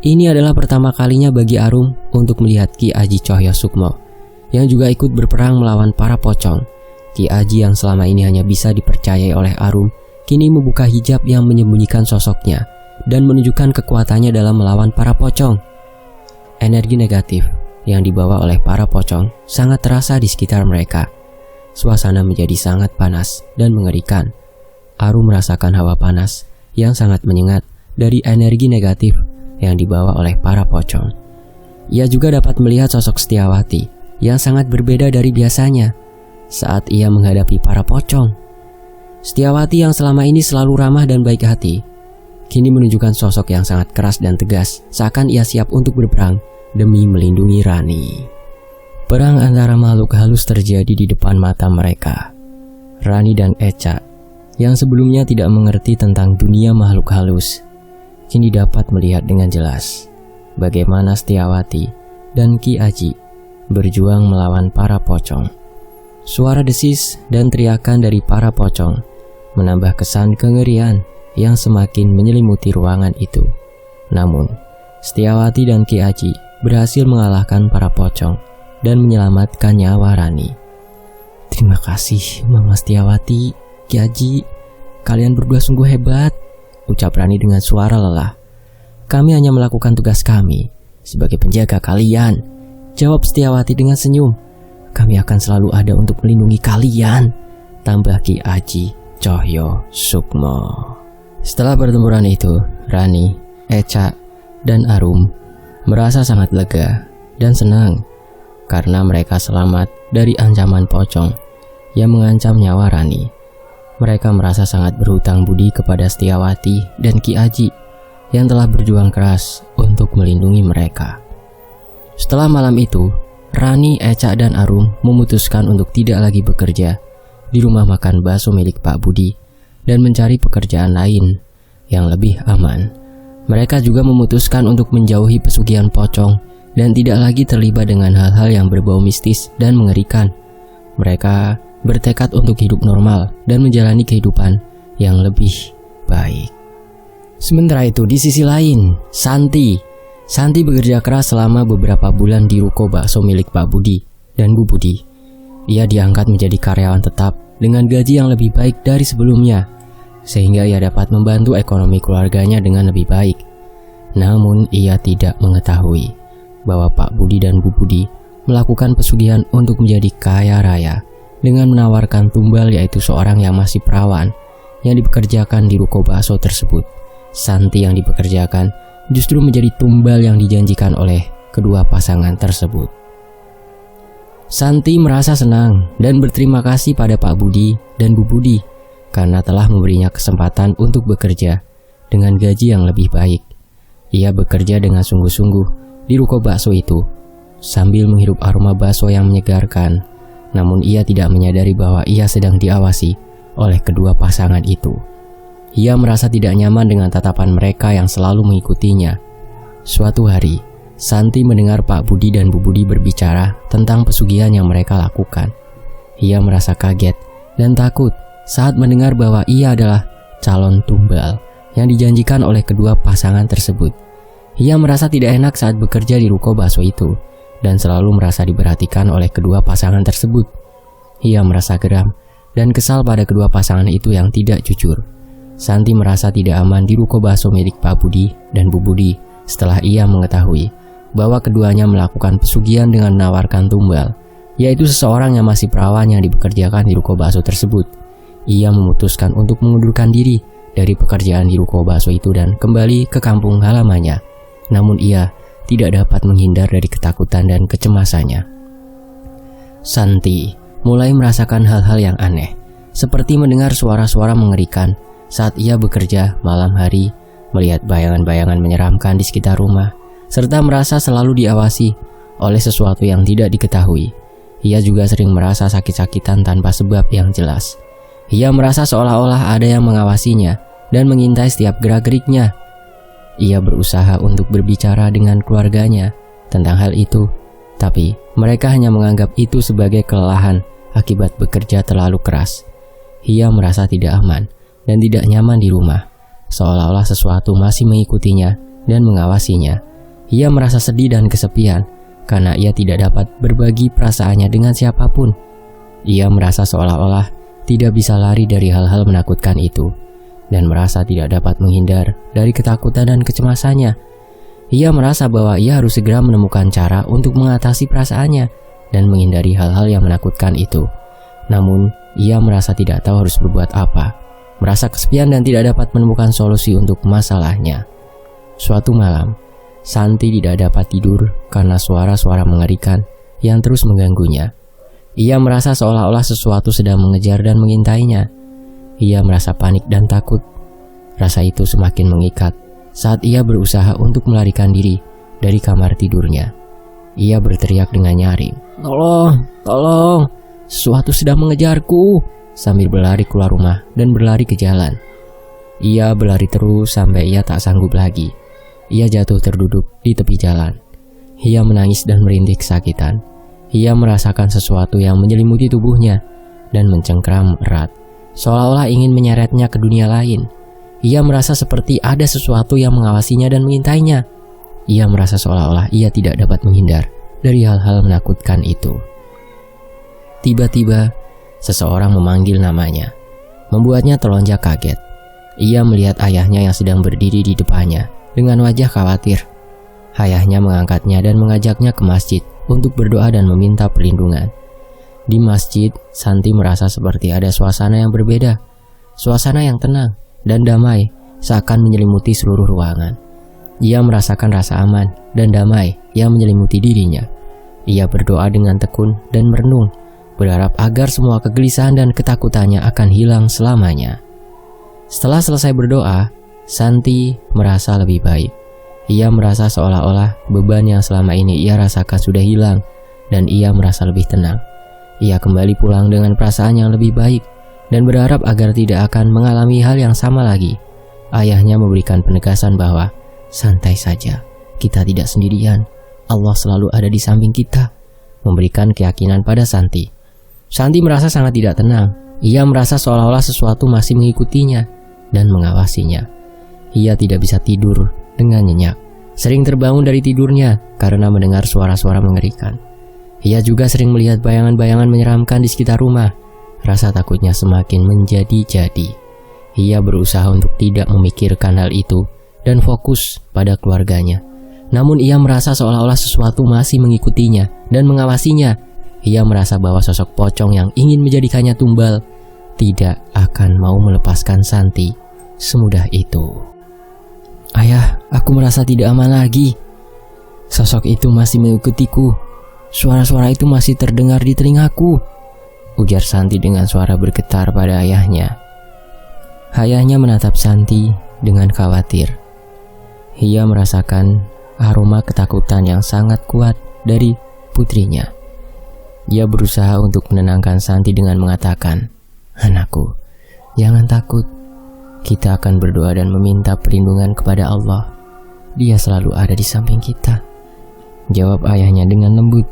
Ini adalah pertama kalinya bagi Arum untuk melihat Ki Aji Cahyo Sukmo, yang juga ikut berperang melawan para pocong. Ki Aji yang selama ini hanya bisa dipercayai oleh Arum, kini membuka hijab yang menyembunyikan sosoknya dan menunjukkan kekuatannya dalam melawan para pocong. Energi negatif yang dibawa oleh para pocong sangat terasa di sekitar mereka. Suasana menjadi sangat panas dan mengerikan. Arum merasakan hawa panas yang sangat menyengat dari energi negatif yang dibawa oleh para pocong. Ia juga dapat melihat sosok Setiawati yang sangat berbeda dari biasanya saat ia menghadapi para pocong. Setiawati yang selama ini selalu ramah dan baik hati, kini menunjukkan sosok yang sangat keras dan tegas, seakan ia siap untuk berperang demi melindungi Rani. Perang antara makhluk halus terjadi di depan mata mereka. Rani dan Echa, yang sebelumnya tidak mengerti tentang dunia makhluk halus, kini dapat melihat dengan jelas bagaimana Setiawati dan Ki Aji berjuang melawan para pocong. Suara desis dan teriakan dari para pocong menambah kesan kengerian yang semakin menyelimuti ruangan itu. Namun, Setiawati dan Ki Aji berhasil mengalahkan para pocong dan menyelamatkan nyawa Rani. "Terima kasih Mama Setiawati, Ki Aji, kalian berdua sungguh hebat," ucap Rani dengan suara lelah. "Kami hanya melakukan tugas kami sebagai penjaga kalian," jawab Setiawati dengan senyum. "Kami akan selalu ada untuk melindungi kalian," tambah Ki Aji Cahyo Sukmo. Setelah pertempuran itu, Rani, Echa, dan Arum merasa sangat lega dan senang karena mereka selamat dari ancaman pocong yang mengancam nyawa Rani. Mereka merasa sangat berhutang budi kepada Setiawati dan Ki Aji yang telah berjuang keras untuk melindungi mereka. Setelah malam itu, Rani, Echa, dan Arum memutuskan untuk tidak lagi bekerja di rumah makan bakso milik Pak Budi dan mencari pekerjaan lain yang lebih aman. Mereka juga memutuskan untuk menjauhi pesugihan pocong dan tidak lagi terlibat dengan hal-hal yang berbau mistis dan mengerikan. Mereka bertekad untuk hidup normal dan menjalani kehidupan yang lebih baik. Sementara itu, di sisi lain, Santi bekerja keras selama beberapa bulan di ruko bakso milik Pak Budi dan Bu Budi. Ia diangkat menjadi karyawan tetap dengan gaji yang lebih baik dari sebelumnya, sehingga ia dapat membantu ekonomi keluarganya dengan lebih baik. Namun ia tidak mengetahui bahwa Pak Budi dan Bu Budi melakukan pesugihan untuk menjadi kaya raya dengan menawarkan tumbal, yaitu seorang yang masih perawan yang dipekerjakan di ruko bakso tersebut. Santi yang dipekerjakan justru menjadi tumbal yang dijanjikan oleh kedua pasangan tersebut. Santi merasa senang dan berterima kasih pada Pak Budi dan Bu Budi karena telah memberinya kesempatan untuk bekerja dengan gaji yang lebih baik. Ia bekerja dengan sungguh-sungguh di ruko bakso itu sambil menghirup aroma bakso yang menyegarkan. Namun ia tidak menyadari bahwa ia sedang diawasi oleh kedua pasangan itu. Ia merasa tidak nyaman dengan tatapan mereka yang selalu mengikutinya. Suatu hari, Santi mendengar Pak Budi dan Bu Budi berbicara tentang pesugihan yang mereka lakukan. Ia merasa kaget dan takut saat mendengar bahwa ia adalah calon tumbal yang dijanjikan oleh kedua pasangan tersebut. Ia merasa tidak enak saat bekerja di ruko bakso itu dan selalu merasa diperhatikan oleh kedua pasangan tersebut. Ia merasa geram dan kesal pada kedua pasangan itu yang tidak jujur. Santi merasa tidak aman di ruko bakso milik Pak Budi dan Bu Budi setelah ia mengetahui bahwa keduanya melakukan pesugihan dengan menawarkan tumbal, yaitu seseorang yang masih perawan yang dipekerjakan di ruko bakso tersebut. Ia memutuskan untuk mengundurkan diri dari pekerjaan di ruko bakso itu dan kembali ke kampung halamannya. Namun ia tidak dapat menghindar dari ketakutan dan kecemasannya. Santi mulai merasakan hal-hal yang aneh, seperti mendengar suara-suara mengerikan saat ia bekerja malam hari, melihat bayangan-bayangan menyeramkan di sekitar rumah, serta merasa selalu diawasi oleh sesuatu yang tidak diketahui. Ia juga sering merasa sakit-sakitan tanpa sebab yang jelas. Ia merasa seolah-olah ada yang mengawasinya dan mengintai setiap gerak-geriknya. Ia berusaha untuk berbicara dengan keluarganya tentang hal itu, tapi mereka hanya menganggap itu sebagai kelelahan akibat bekerja terlalu keras. Ia merasa tidak aman dan tidak nyaman di rumah, seolah-olah sesuatu masih mengikutinya dan mengawasinya. Ia merasa sedih dan kesepian karena ia tidak dapat berbagi perasaannya dengan siapapun. Ia merasa seolah-olah tidak bisa lari dari hal-hal menakutkan itu dan merasa tidak dapat menghindar dari ketakutan dan kecemasannya. Ia merasa bahwa ia harus segera menemukan cara untuk mengatasi perasaannya dan menghindari hal-hal yang menakutkan itu. Namun, ia merasa tidak tahu harus berbuat apa, merasa kesepian dan tidak dapat menemukan solusi untuk masalahnya. Suatu malam, Santi tidak dapat tidur karena suara-suara mengerikan yang terus mengganggunya. Ia merasa seolah-olah sesuatu sedang mengejar dan mengintainya. Ia merasa panik dan takut. Rasa itu semakin mengikat saat ia berusaha untuk melarikan diri dari kamar tidurnya. Ia berteriak dengan nyaring, "Tolong, tolong, sesuatu sedang mengejarku," sambil berlari keluar rumah dan berlari ke jalan. Ia berlari terus sampai ia tak sanggup lagi. Ia jatuh terduduk di tepi jalan. Ia menangis dan merintih kesakitan. Ia merasakan sesuatu yang menyelimuti tubuhnya dan mencengkram erat, seolah-olah ingin menyeretnya ke dunia lain. Ia merasa seperti ada sesuatu yang mengawasinya dan mengintainya. Ia merasa seolah-olah ia tidak dapat menghindar dari hal-hal menakutkan itu. Tiba-tiba, seseorang memanggil namanya, membuatnya terlonjak kaget. Ia melihat ayahnya yang sedang berdiri di depannya dengan wajah khawatir. Ayahnya mengangkatnya dan mengajaknya ke masjid untuk berdoa dan meminta perlindungan. Di masjid, Santi merasa seperti ada suasana yang berbeda, suasana yang tenang dan damai seakan menyelimuti seluruh ruangan. Ia merasakan rasa aman dan damai yang menyelimuti dirinya. Ia berdoa dengan tekun dan merenung, berharap agar semua kegelisahan dan ketakutannya akan hilang selamanya. Setelah selesai berdoa, Santi merasa lebih baik. Ia merasa seolah-olah beban yang selama ini ia rasakan sudah hilang dan ia merasa lebih tenang. Ia kembali pulang dengan perasaan yang lebih baik dan berharap agar tidak akan mengalami hal yang sama lagi. Ayahnya memberikan penegasan bahwa santai saja, kita tidak sendirian, Allah selalu ada di samping kita, memberikan keyakinan pada Santi. Santi merasa sangat tidak tenang. Ia merasa seolah-olah sesuatu masih mengikutinya dan mengawasinya. Ia tidak bisa tidur dengan nyenyak, sering terbangun dari tidurnya karena mendengar suara-suara mengerikan. Ia juga sering melihat bayangan-bayangan menyeramkan di sekitar rumah. Rasa takutnya semakin menjadi-jadi. Ia berusaha untuk tidak memikirkan hal itu dan fokus pada keluarganya. Namun ia merasa seolah-olah sesuatu masih mengikutinya dan mengawasinya. Ia merasa bahwa sosok pocong yang ingin menjadikannya tumbal tidak akan mau melepaskan Santi semudah itu. "Ayah, aku merasa tidak aman lagi. Sosok itu masih mengikutiku. Suara-suara itu masih terdengar di telingaku," ujar Santi dengan suara bergetar pada ayahnya. Ayahnya menatap Santi dengan khawatir. Ia merasakan aroma ketakutan yang sangat kuat dari putrinya. Ia berusaha untuk menenangkan Santi dengan mengatakan, "Anakku, jangan takut. Kita akan berdoa dan meminta perlindungan kepada Allah. Dia selalu ada di samping kita," jawab ayahnya dengan lembut.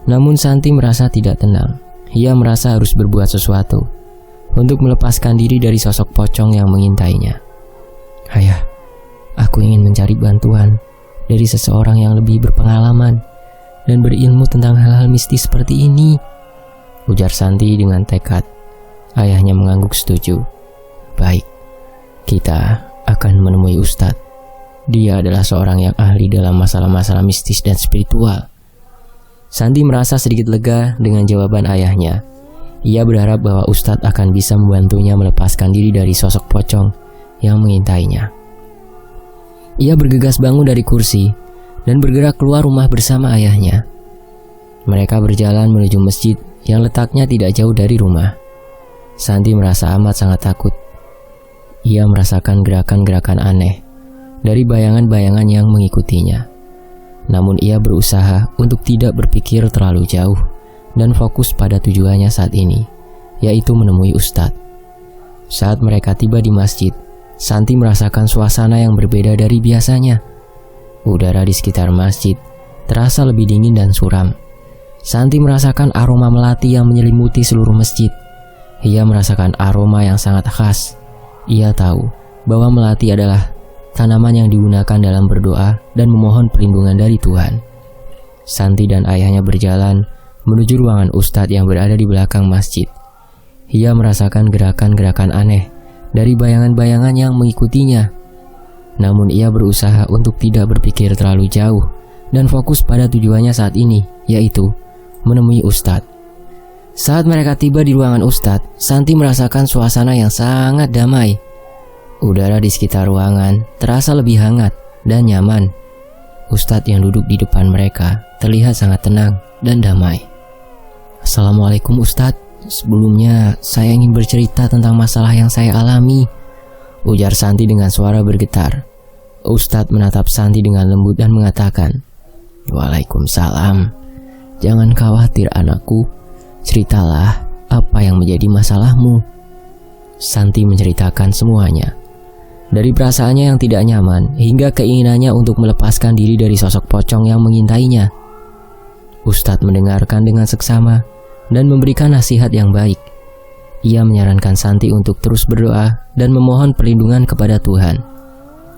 Namun Santi merasa tidak tenang. Ia merasa harus berbuat sesuatu untuk melepaskan diri dari sosok pocong yang mengintainya. "Ayah, aku ingin mencari bantuan dari seseorang yang lebih berpengalaman dan berilmu tentang hal-hal mistis seperti ini," ujar Santi dengan tekad. Ayahnya mengangguk setuju. "Baik, kita akan menemui Ustadz. Dia adalah seorang yang ahli dalam masalah-masalah mistis dan spiritual." Santi merasa sedikit lega dengan jawaban ayahnya. Ia berharap bahwa Ustadz akan bisa membantunya melepaskan diri dari sosok pocong yang mengintainya. Ia bergegas bangun dari kursi dan bergerak keluar rumah bersama ayahnya. Mereka berjalan menuju masjid yang letaknya tidak jauh dari rumah. Santi merasa amat sangat takut. Ia merasakan gerakan-gerakan aneh dari bayangan-bayangan yang mengikutinya. Namun ia berusaha untuk tidak berpikir terlalu jauh dan fokus pada tujuannya saat ini, yaitu menemui Ustadz. Saat mereka tiba di masjid, Santi merasakan suasana yang berbeda dari biasanya. Udara di sekitar masjid terasa lebih dingin dan suram. Santi merasakan aroma melati yang menyelimuti seluruh masjid. Ia merasakan aroma yang sangat khas. Ia tahu bahwa melati adalah tanaman yang digunakan dalam berdoa dan memohon perlindungan dari Tuhan. Santi dan ayahnya berjalan menuju ruangan Ustadz yang berada di belakang masjid. Ia merasakan gerakan-gerakan aneh dari bayangan-bayangan yang mengikutinya. Namun ia berusaha untuk tidak berpikir terlalu jauh dan fokus pada tujuannya saat ini, yaitu menemui Ustadz. Saat mereka tiba di ruangan Ustadz, Santi merasakan suasana yang sangat damai. Udara di sekitar ruangan terasa lebih hangat dan nyaman. Ustadz yang duduk di depan mereka terlihat sangat tenang dan damai. "Assalamualaikum Ustadz, sebelumnya saya ingin bercerita tentang masalah yang saya alami," ujar Santi dengan suara bergetar. Ustadz menatap Santi dengan lembut dan mengatakan, "Waalaikumsalam. Jangan khawatir anakku, ceritalah apa yang menjadi masalahmu." Santi menceritakan semuanya. Dari perasaannya yang tidak nyaman hingga keinginannya untuk melepaskan diri dari sosok pocong yang mengintainya. Ustadz mendengarkan dengan seksama dan memberikan nasihat yang baik. Ia menyarankan Santi untuk terus berdoa dan memohon perlindungan kepada Tuhan.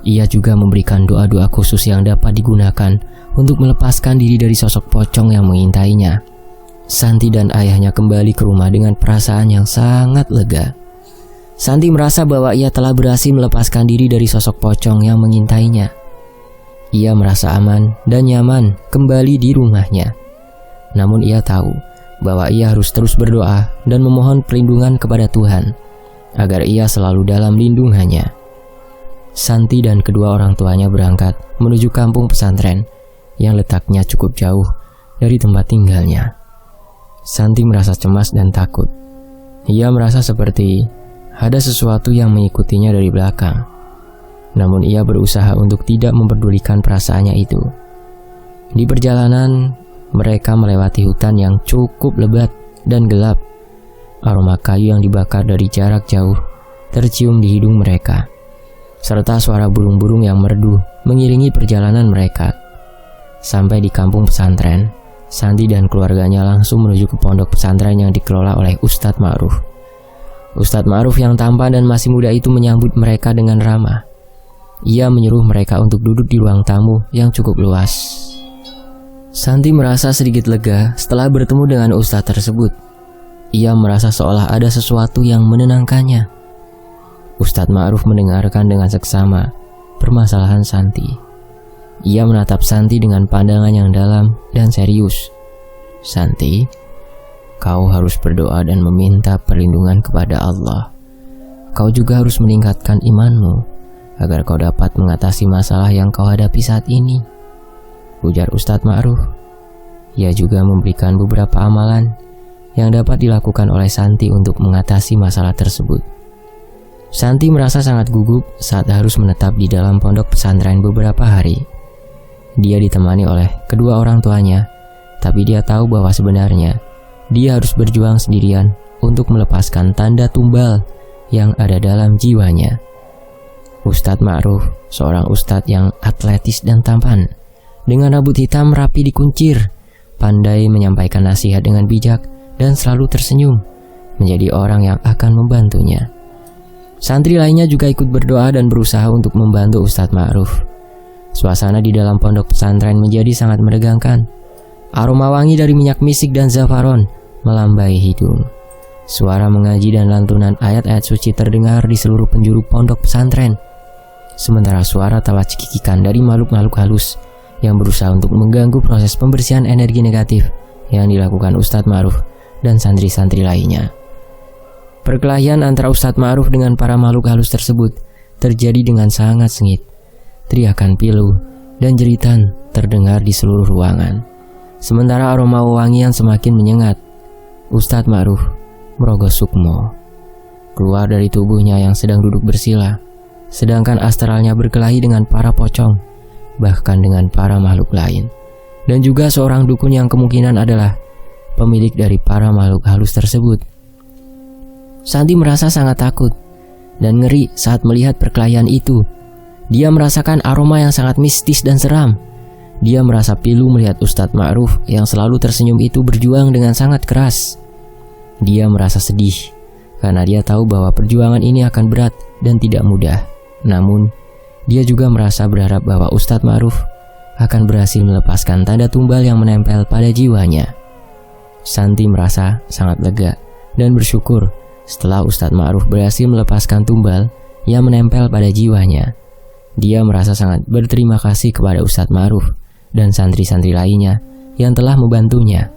Ia juga memberikan doa-doa khusus yang dapat digunakan untuk melepaskan diri dari sosok pocong yang mengintainya. Santi dan ayahnya kembali ke rumah dengan perasaan yang sangat lega. Santi merasa bahwa ia telah berhasil melepaskan diri dari sosok pocong yang mengintainya. Ia merasa aman dan nyaman kembali di rumahnya. Namun ia tahu bahwa ia harus terus berdoa dan memohon perlindungan kepada Tuhan agar ia selalu dalam lindungannya. Santi dan kedua orang tuanya berangkat menuju kampung pesantren yang letaknya cukup jauh dari tempat tinggalnya. Santi merasa cemas dan takut. Ia merasa seperti ada sesuatu yang mengikutinya dari belakang. Namun ia berusaha untuk tidak memperdulikan perasaannya itu. Di perjalanan, mereka melewati hutan yang cukup lebat dan gelap. Aroma kayu yang dibakar dari jarak jauh tercium di hidung mereka, serta suara burung-burung yang merdu mengiringi perjalanan mereka. Sampai di kampung pesantren, Santi dan keluarganya langsung menuju ke pondok pesantren yang dikelola oleh Ustadz Ma'ruf. Ustadz Ma'ruf yang tampan dan masih muda itu menyambut mereka dengan ramah. Ia menyuruh mereka untuk duduk di ruang tamu yang cukup luas. Santi merasa sedikit lega setelah bertemu dengan Ustadz tersebut. Ia merasa seolah ada sesuatu yang menenangkannya. Ustadz Ma'ruf mendengarkan dengan seksama permasalahan Santi. Ia menatap Santi dengan pandangan yang dalam dan serius. "Santi, kau harus berdoa dan meminta perlindungan kepada Allah. Kau juga harus meningkatkan imanmu agar kau dapat mengatasi masalah yang kau hadapi saat ini," ujar Ustadz Ma'ruf. Ia juga memberikan beberapa amalan yang dapat dilakukan oleh Santi untuk mengatasi masalah tersebut. Santi merasa sangat gugup saat harus menetap di dalam pondok pesantren beberapa hari. Dia ditemani oleh kedua orang tuanya, tapi dia tahu bahwa sebenarnya dia harus berjuang sendirian untuk melepaskan tanda tumbal yang ada dalam jiwanya. Ustadz Ma'ruf, seorang ustadz yang atletis dan tampan, dengan rambut hitam rapi dikuncir, pandai menyampaikan nasihat dengan bijak dan selalu tersenyum, menjadi orang yang akan membantunya. Santri lainnya juga ikut berdoa dan berusaha untuk membantu Ustadz Ma'ruf. Suasana di dalam pondok pesantren menjadi sangat menegangkan. Aroma wangi dari minyak misik dan zafaron melambai hidung. Suara mengaji dan lantunan ayat-ayat suci terdengar di seluruh penjuru pondok pesantren. Sementara suara tawa cekikikan dari makhluk-makhluk halus yang berusaha untuk mengganggu proses pembersihan energi negatif yang dilakukan Ustadz Ma'ruf dan santri-santri lainnya. Perkelahian antara Ustadz Ma'ruf dengan para makhluk halus tersebut terjadi dengan sangat sengit. Teriakan pilu dan jeritan terdengar di seluruh ruangan. Sementara aroma wangian semakin menyengat. Ustadz Ma'ruf merogoh sukmo keluar dari tubuhnya yang sedang duduk bersila, sedangkan astralnya berkelahi dengan para pocong, bahkan dengan para makhluk lain, dan juga seorang dukun yang kemungkinan adalah pemilik dari para makhluk halus tersebut. Santi merasa sangat takut dan ngeri saat melihat perkelahian itu. Dia merasakan aroma yang sangat mistis dan seram. Dia merasa pilu melihat Ustadz Ma'ruf yang selalu tersenyum itu berjuang dengan sangat keras. Dia merasa sedih karena dia tahu bahwa perjuangan ini akan berat dan tidak mudah. Namun, dia juga merasa berharap bahwa Ustadz Ma'ruf akan berhasil melepaskan tanda tumbal yang menempel pada jiwanya. Santi merasa sangat lega dan bersyukur setelah Ustadz Ma'ruf berhasil melepaskan tumbal yang menempel pada jiwanya. Dia merasa sangat berterima kasih kepada Ustadz Ma'ruf dan santri-santri lainnya yang telah membantunya.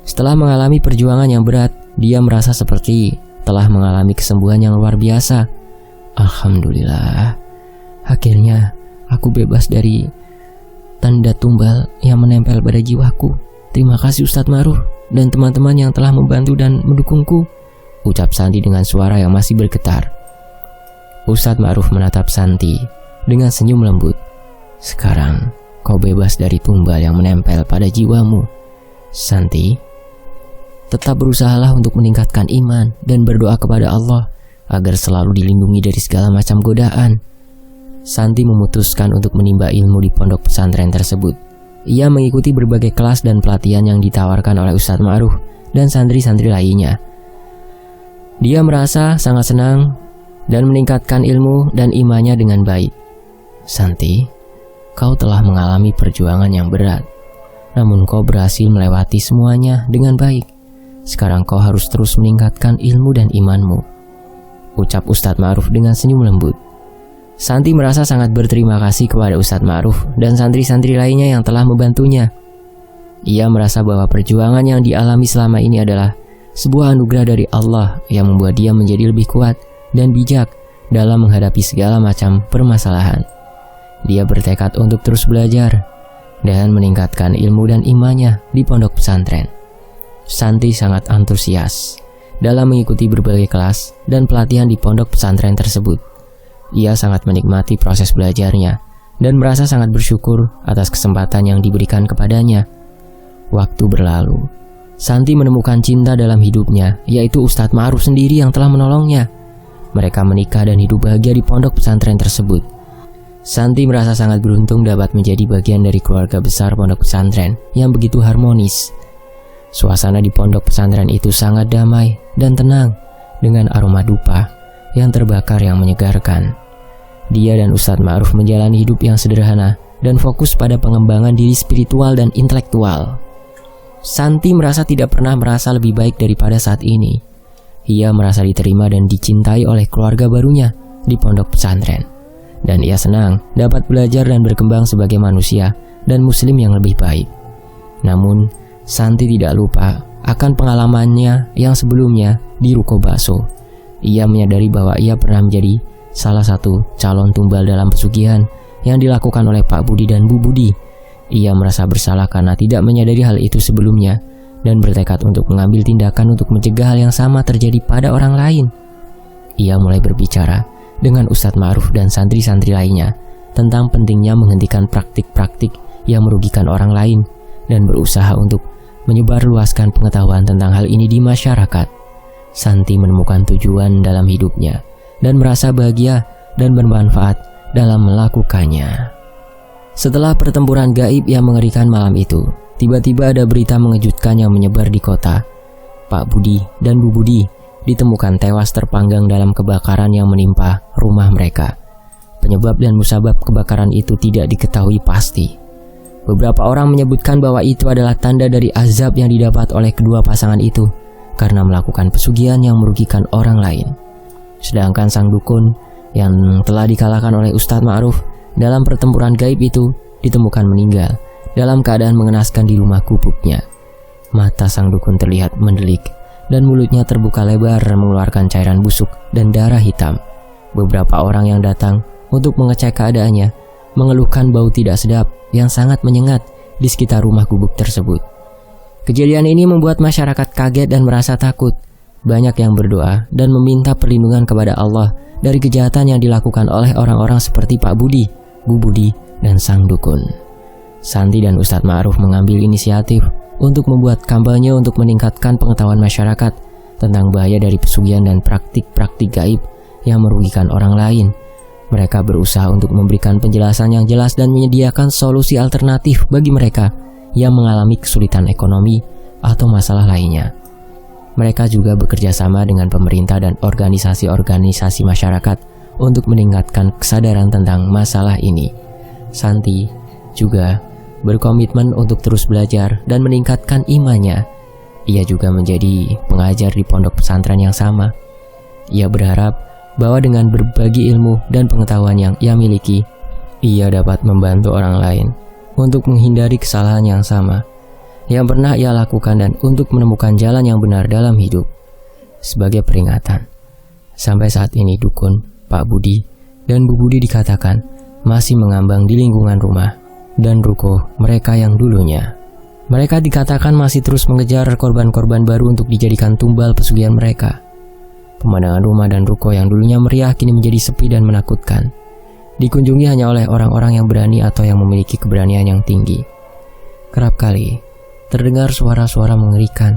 Setelah mengalami perjuangan yang berat, dia merasa seperti telah mengalami kesembuhan yang luar biasa. Alhamdulillah, akhirnya aku bebas dari tanda tumbal yang menempel pada jiwaku. Terima kasih Ustadz Ma'ruf dan teman-teman yang telah membantu dan mendukungku, ucap Santi dengan suara yang masih bergetar. Ustadz Ma'ruf menatap Santi dengan senyum lembut. Sekarang kau bebas dari tumbal yang menempel pada jiwamu. Santi, tetap berusahalah untuk meningkatkan iman dan berdoa kepada Allah agar selalu dilindungi dari segala macam godaan. Santi memutuskan untuk menimba ilmu di pondok pesantren tersebut. Ia mengikuti berbagai kelas dan pelatihan yang ditawarkan oleh Ustadz Ma'ruf dan santri-santri lainnya. Dia merasa sangat senang dan meningkatkan ilmu dan imannya dengan baik. Santi, kau telah mengalami perjuangan yang berat, namun kau berhasil melewati semuanya dengan baik. Sekarang kau harus terus meningkatkan ilmu dan imanmu, ucap Ustadz Ma'ruf dengan senyum lembut. Santi merasa sangat berterima kasih kepada Ustadz Ma'ruf dan santri-santri lainnya yang telah membantunya. Ia merasa bahwa perjuangan yang dialami selama ini adalah sebuah anugerah dari Allah yang membuat dia menjadi lebih kuat dan bijak dalam menghadapi segala macam permasalahan. Dia bertekad untuk terus belajar dan meningkatkan ilmu dan imannya di pondok pesantren. Santi sangat antusias dalam mengikuti berbagai kelas dan pelatihan di pondok pesantren tersebut. Ia sangat menikmati proses belajarnya dan merasa sangat bersyukur atas kesempatan yang diberikan kepadanya. Waktu berlalu, Santi menemukan cinta dalam hidupnya, yaitu Ustadz Ma'ruf sendiri yang telah menolongnya. Mereka menikah dan hidup bahagia di pondok pesantren tersebut. Santi merasa sangat beruntung dapat menjadi bagian dari keluarga besar pondok pesantren yang begitu harmonis. Suasana di pondok pesantren itu sangat damai dan tenang dengan aroma dupa yang terbakar yang menyegarkan. Dia dan Ustadz Ma'ruf menjalani hidup yang sederhana dan fokus pada pengembangan diri spiritual dan intelektual. Santi merasa tidak pernah merasa lebih baik daripada saat ini. Ia merasa diterima dan dicintai oleh keluarga barunya di pondok pesantren. Dan ia senang dapat belajar dan berkembang sebagai manusia dan muslim yang lebih baik. Namun, Santi tidak lupa akan pengalamannya yang sebelumnya di ruko bakso. Ia menyadari bahwa ia pernah menjadi salah satu calon tumbal dalam pesugihan yang dilakukan oleh Pak Budi dan Bu Budi. Ia merasa bersalah karena tidak menyadari hal itu sebelumnya dan bertekad untuk mengambil tindakan untuk mencegah hal yang sama terjadi pada orang lain. Ia mulai berbicara dengan Ustadz Ma'ruf dan santri-santri lainnya tentang pentingnya menghentikan praktik-praktik yang merugikan orang lain dan berusaha untuk menyebarluaskan pengetahuan tentang hal ini di masyarakat. Santi menemukan tujuan dalam hidupnya dan merasa bahagia dan bermanfaat dalam melakukannya. Setelah pertempuran gaib yang mengerikan malam itu, tiba-tiba ada berita mengejutkan yang menyebar di kota. Pak Budi dan Bu Budi ditemukan tewas terpanggang dalam kebakaran yang menimpa rumah mereka. Penyebab dan musabab kebakaran itu tidak diketahui pasti. Beberapa orang menyebutkan bahwa itu adalah tanda dari azab yang didapat oleh kedua pasangan itu karena melakukan pesugihan yang merugikan orang lain. Sedangkan sang dukun yang telah dikalahkan oleh Ustadz Ma'ruf dalam pertempuran gaib itu ditemukan meninggal dalam keadaan mengenaskan di rumah gubuknya. Mata sang dukun terlihat mendelik dan mulutnya terbuka lebar mengeluarkan cairan busuk dan darah hitam. Beberapa orang yang datang untuk mengecek keadaannya mengeluhkan bau tidak sedap yang sangat menyengat di sekitar rumah gubuk tersebut. Kejadian ini membuat masyarakat kaget dan merasa takut. Banyak yang berdoa dan meminta perlindungan kepada Allah dari kejahatan yang dilakukan oleh orang-orang seperti Pak Budi, Bu Budi, dan sang dukun. Santi dan Ustadz Ma'ruf mengambil inisiatif untuk membuat kampanye untuk meningkatkan pengetahuan masyarakat tentang bahaya dari pesugihan dan praktik-praktik gaib yang merugikan orang lain. Mereka berusaha untuk memberikan penjelasan yang jelas dan menyediakan solusi alternatif bagi mereka yang mengalami kesulitan ekonomi atau masalah lainnya. Mereka juga bekerja sama dengan pemerintah dan organisasi-organisasi masyarakat untuk meningkatkan kesadaran tentang masalah ini. Santi juga berkomitmen untuk terus belajar dan meningkatkan imannya. Ia juga menjadi pengajar di pondok pesantren yang sama. Ia berharap bahwa dengan berbagi ilmu dan pengetahuan yang ia miliki ia dapat membantu orang lain untuk menghindari kesalahan yang sama yang pernah ia lakukan dan untuk menemukan jalan yang benar dalam hidup. Sebagai peringatan, sampai saat ini dukun, Pak Budi, dan Bu Budi dikatakan masih mengambang di lingkungan rumah dan ruko mereka yang dulunya. Mereka dikatakan masih terus mengejar korban-korban baru untuk dijadikan tumbal pesugihan mereka. Pemandangan rumah dan ruko yang dulunya meriah kini menjadi sepi dan menakutkan. Dikunjungi hanya oleh orang-orang yang berani atau yang memiliki keberanian yang tinggi. Kerap kali terdengar suara-suara mengerikan,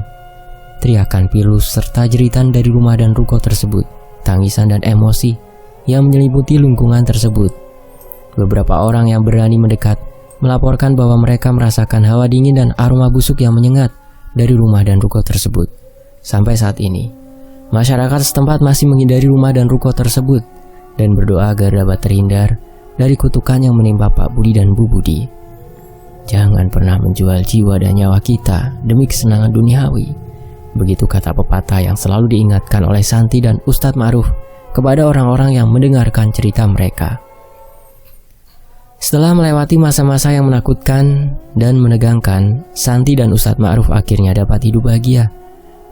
teriakan pilu serta jeritan dari rumah dan ruko tersebut, tangisan dan emosi yang menyelimuti lingkungan tersebut. Beberapa orang yang berani mendekat melaporkan bahwa mereka merasakan hawa dingin dan aroma busuk yang menyengat dari rumah dan ruko tersebut. Sampai saat ini, masyarakat setempat masih menghindari rumah dan ruko tersebut dan berdoa agar dapat terhindar dari kutukan yang menimpa Pak Budi dan Bu Budi. Jangan pernah menjual jiwa dan nyawa kita demi kesenangan duniawi. Begitu kata pepatah yang selalu diingatkan oleh Santi dan Ustadz Ma'ruf kepada orang-orang yang mendengarkan cerita mereka. Setelah melewati masa-masa yang menakutkan dan menegangkan, Santi dan Ustadz Ma'ruf akhirnya dapat hidup bahagia.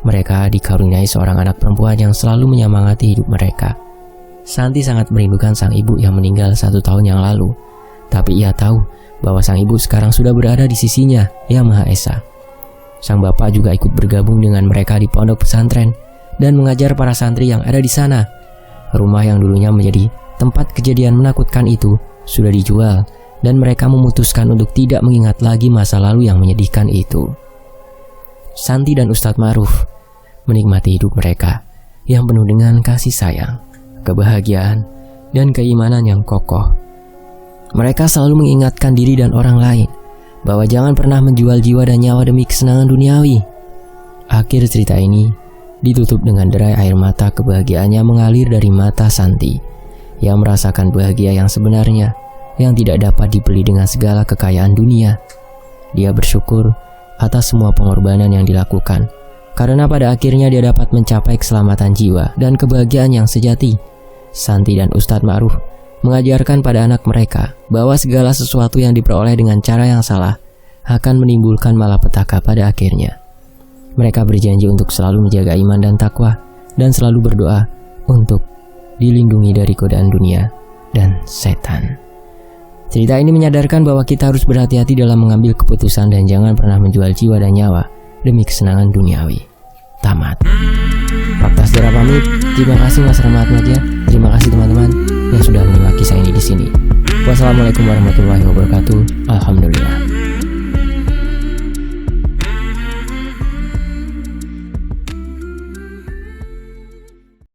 Mereka dikaruniai seorang anak perempuan yang selalu menyemangati hidup mereka. Santi sangat merindukan sang ibu yang meninggal 1 tahun yang lalu. Tapi ia tahu bahwa sang ibu sekarang sudah berada di sisinya yang Maha Esa. Sang bapak juga ikut bergabung dengan mereka di pondok pesantren dan mengajar para santri yang ada di sana. Rumah yang dulunya menjadi tempat kejadian menakutkan itu sudah dijual dan mereka memutuskan untuk tidak mengingat lagi masa lalu yang menyedihkan itu. Santi dan Ustadz Ma'ruf menikmati hidup mereka yang penuh dengan kasih sayang, kebahagiaan, dan keimanan yang kokoh. Mereka selalu mengingatkan diri dan orang lain bahwa jangan pernah menjual jiwa dan nyawa demi kesenangan duniawi. Akhir cerita ini ditutup dengan derai air mata kebahagiaannya mengalir dari mata Santi yang merasakan bahagia yang sebenarnya yang tidak dapat dibeli dengan segala kekayaan dunia. Dia bersyukur atas semua pengorbanan yang dilakukan karena pada akhirnya dia dapat mencapai keselamatan jiwa dan kebahagiaan yang sejati. Santi dan Ustadz Ma'ruf mengajarkan pada anak mereka bahwa segala sesuatu yang diperoleh dengan cara yang salah akan menimbulkan malapetaka pada akhirnya. Mereka berjanji untuk selalu menjaga iman dan takwa dan selalu berdoa untuk dilindungi dari godaan dunia dan setan. Cerita ini menyadarkan bahwa kita harus berhati-hati dalam mengambil keputusan dan jangan pernah menjual jiwa dan nyawa demi kesenangan duniawi. Tamat. Fakta Sejarah pamit. Terima kasih Mas Rahmat Nadia. Terima kasih teman-teman yang sudah menyimak kisah ini di sini. Wassalamualaikum warahmatullahi wabarakatuh. Alhamdulillah.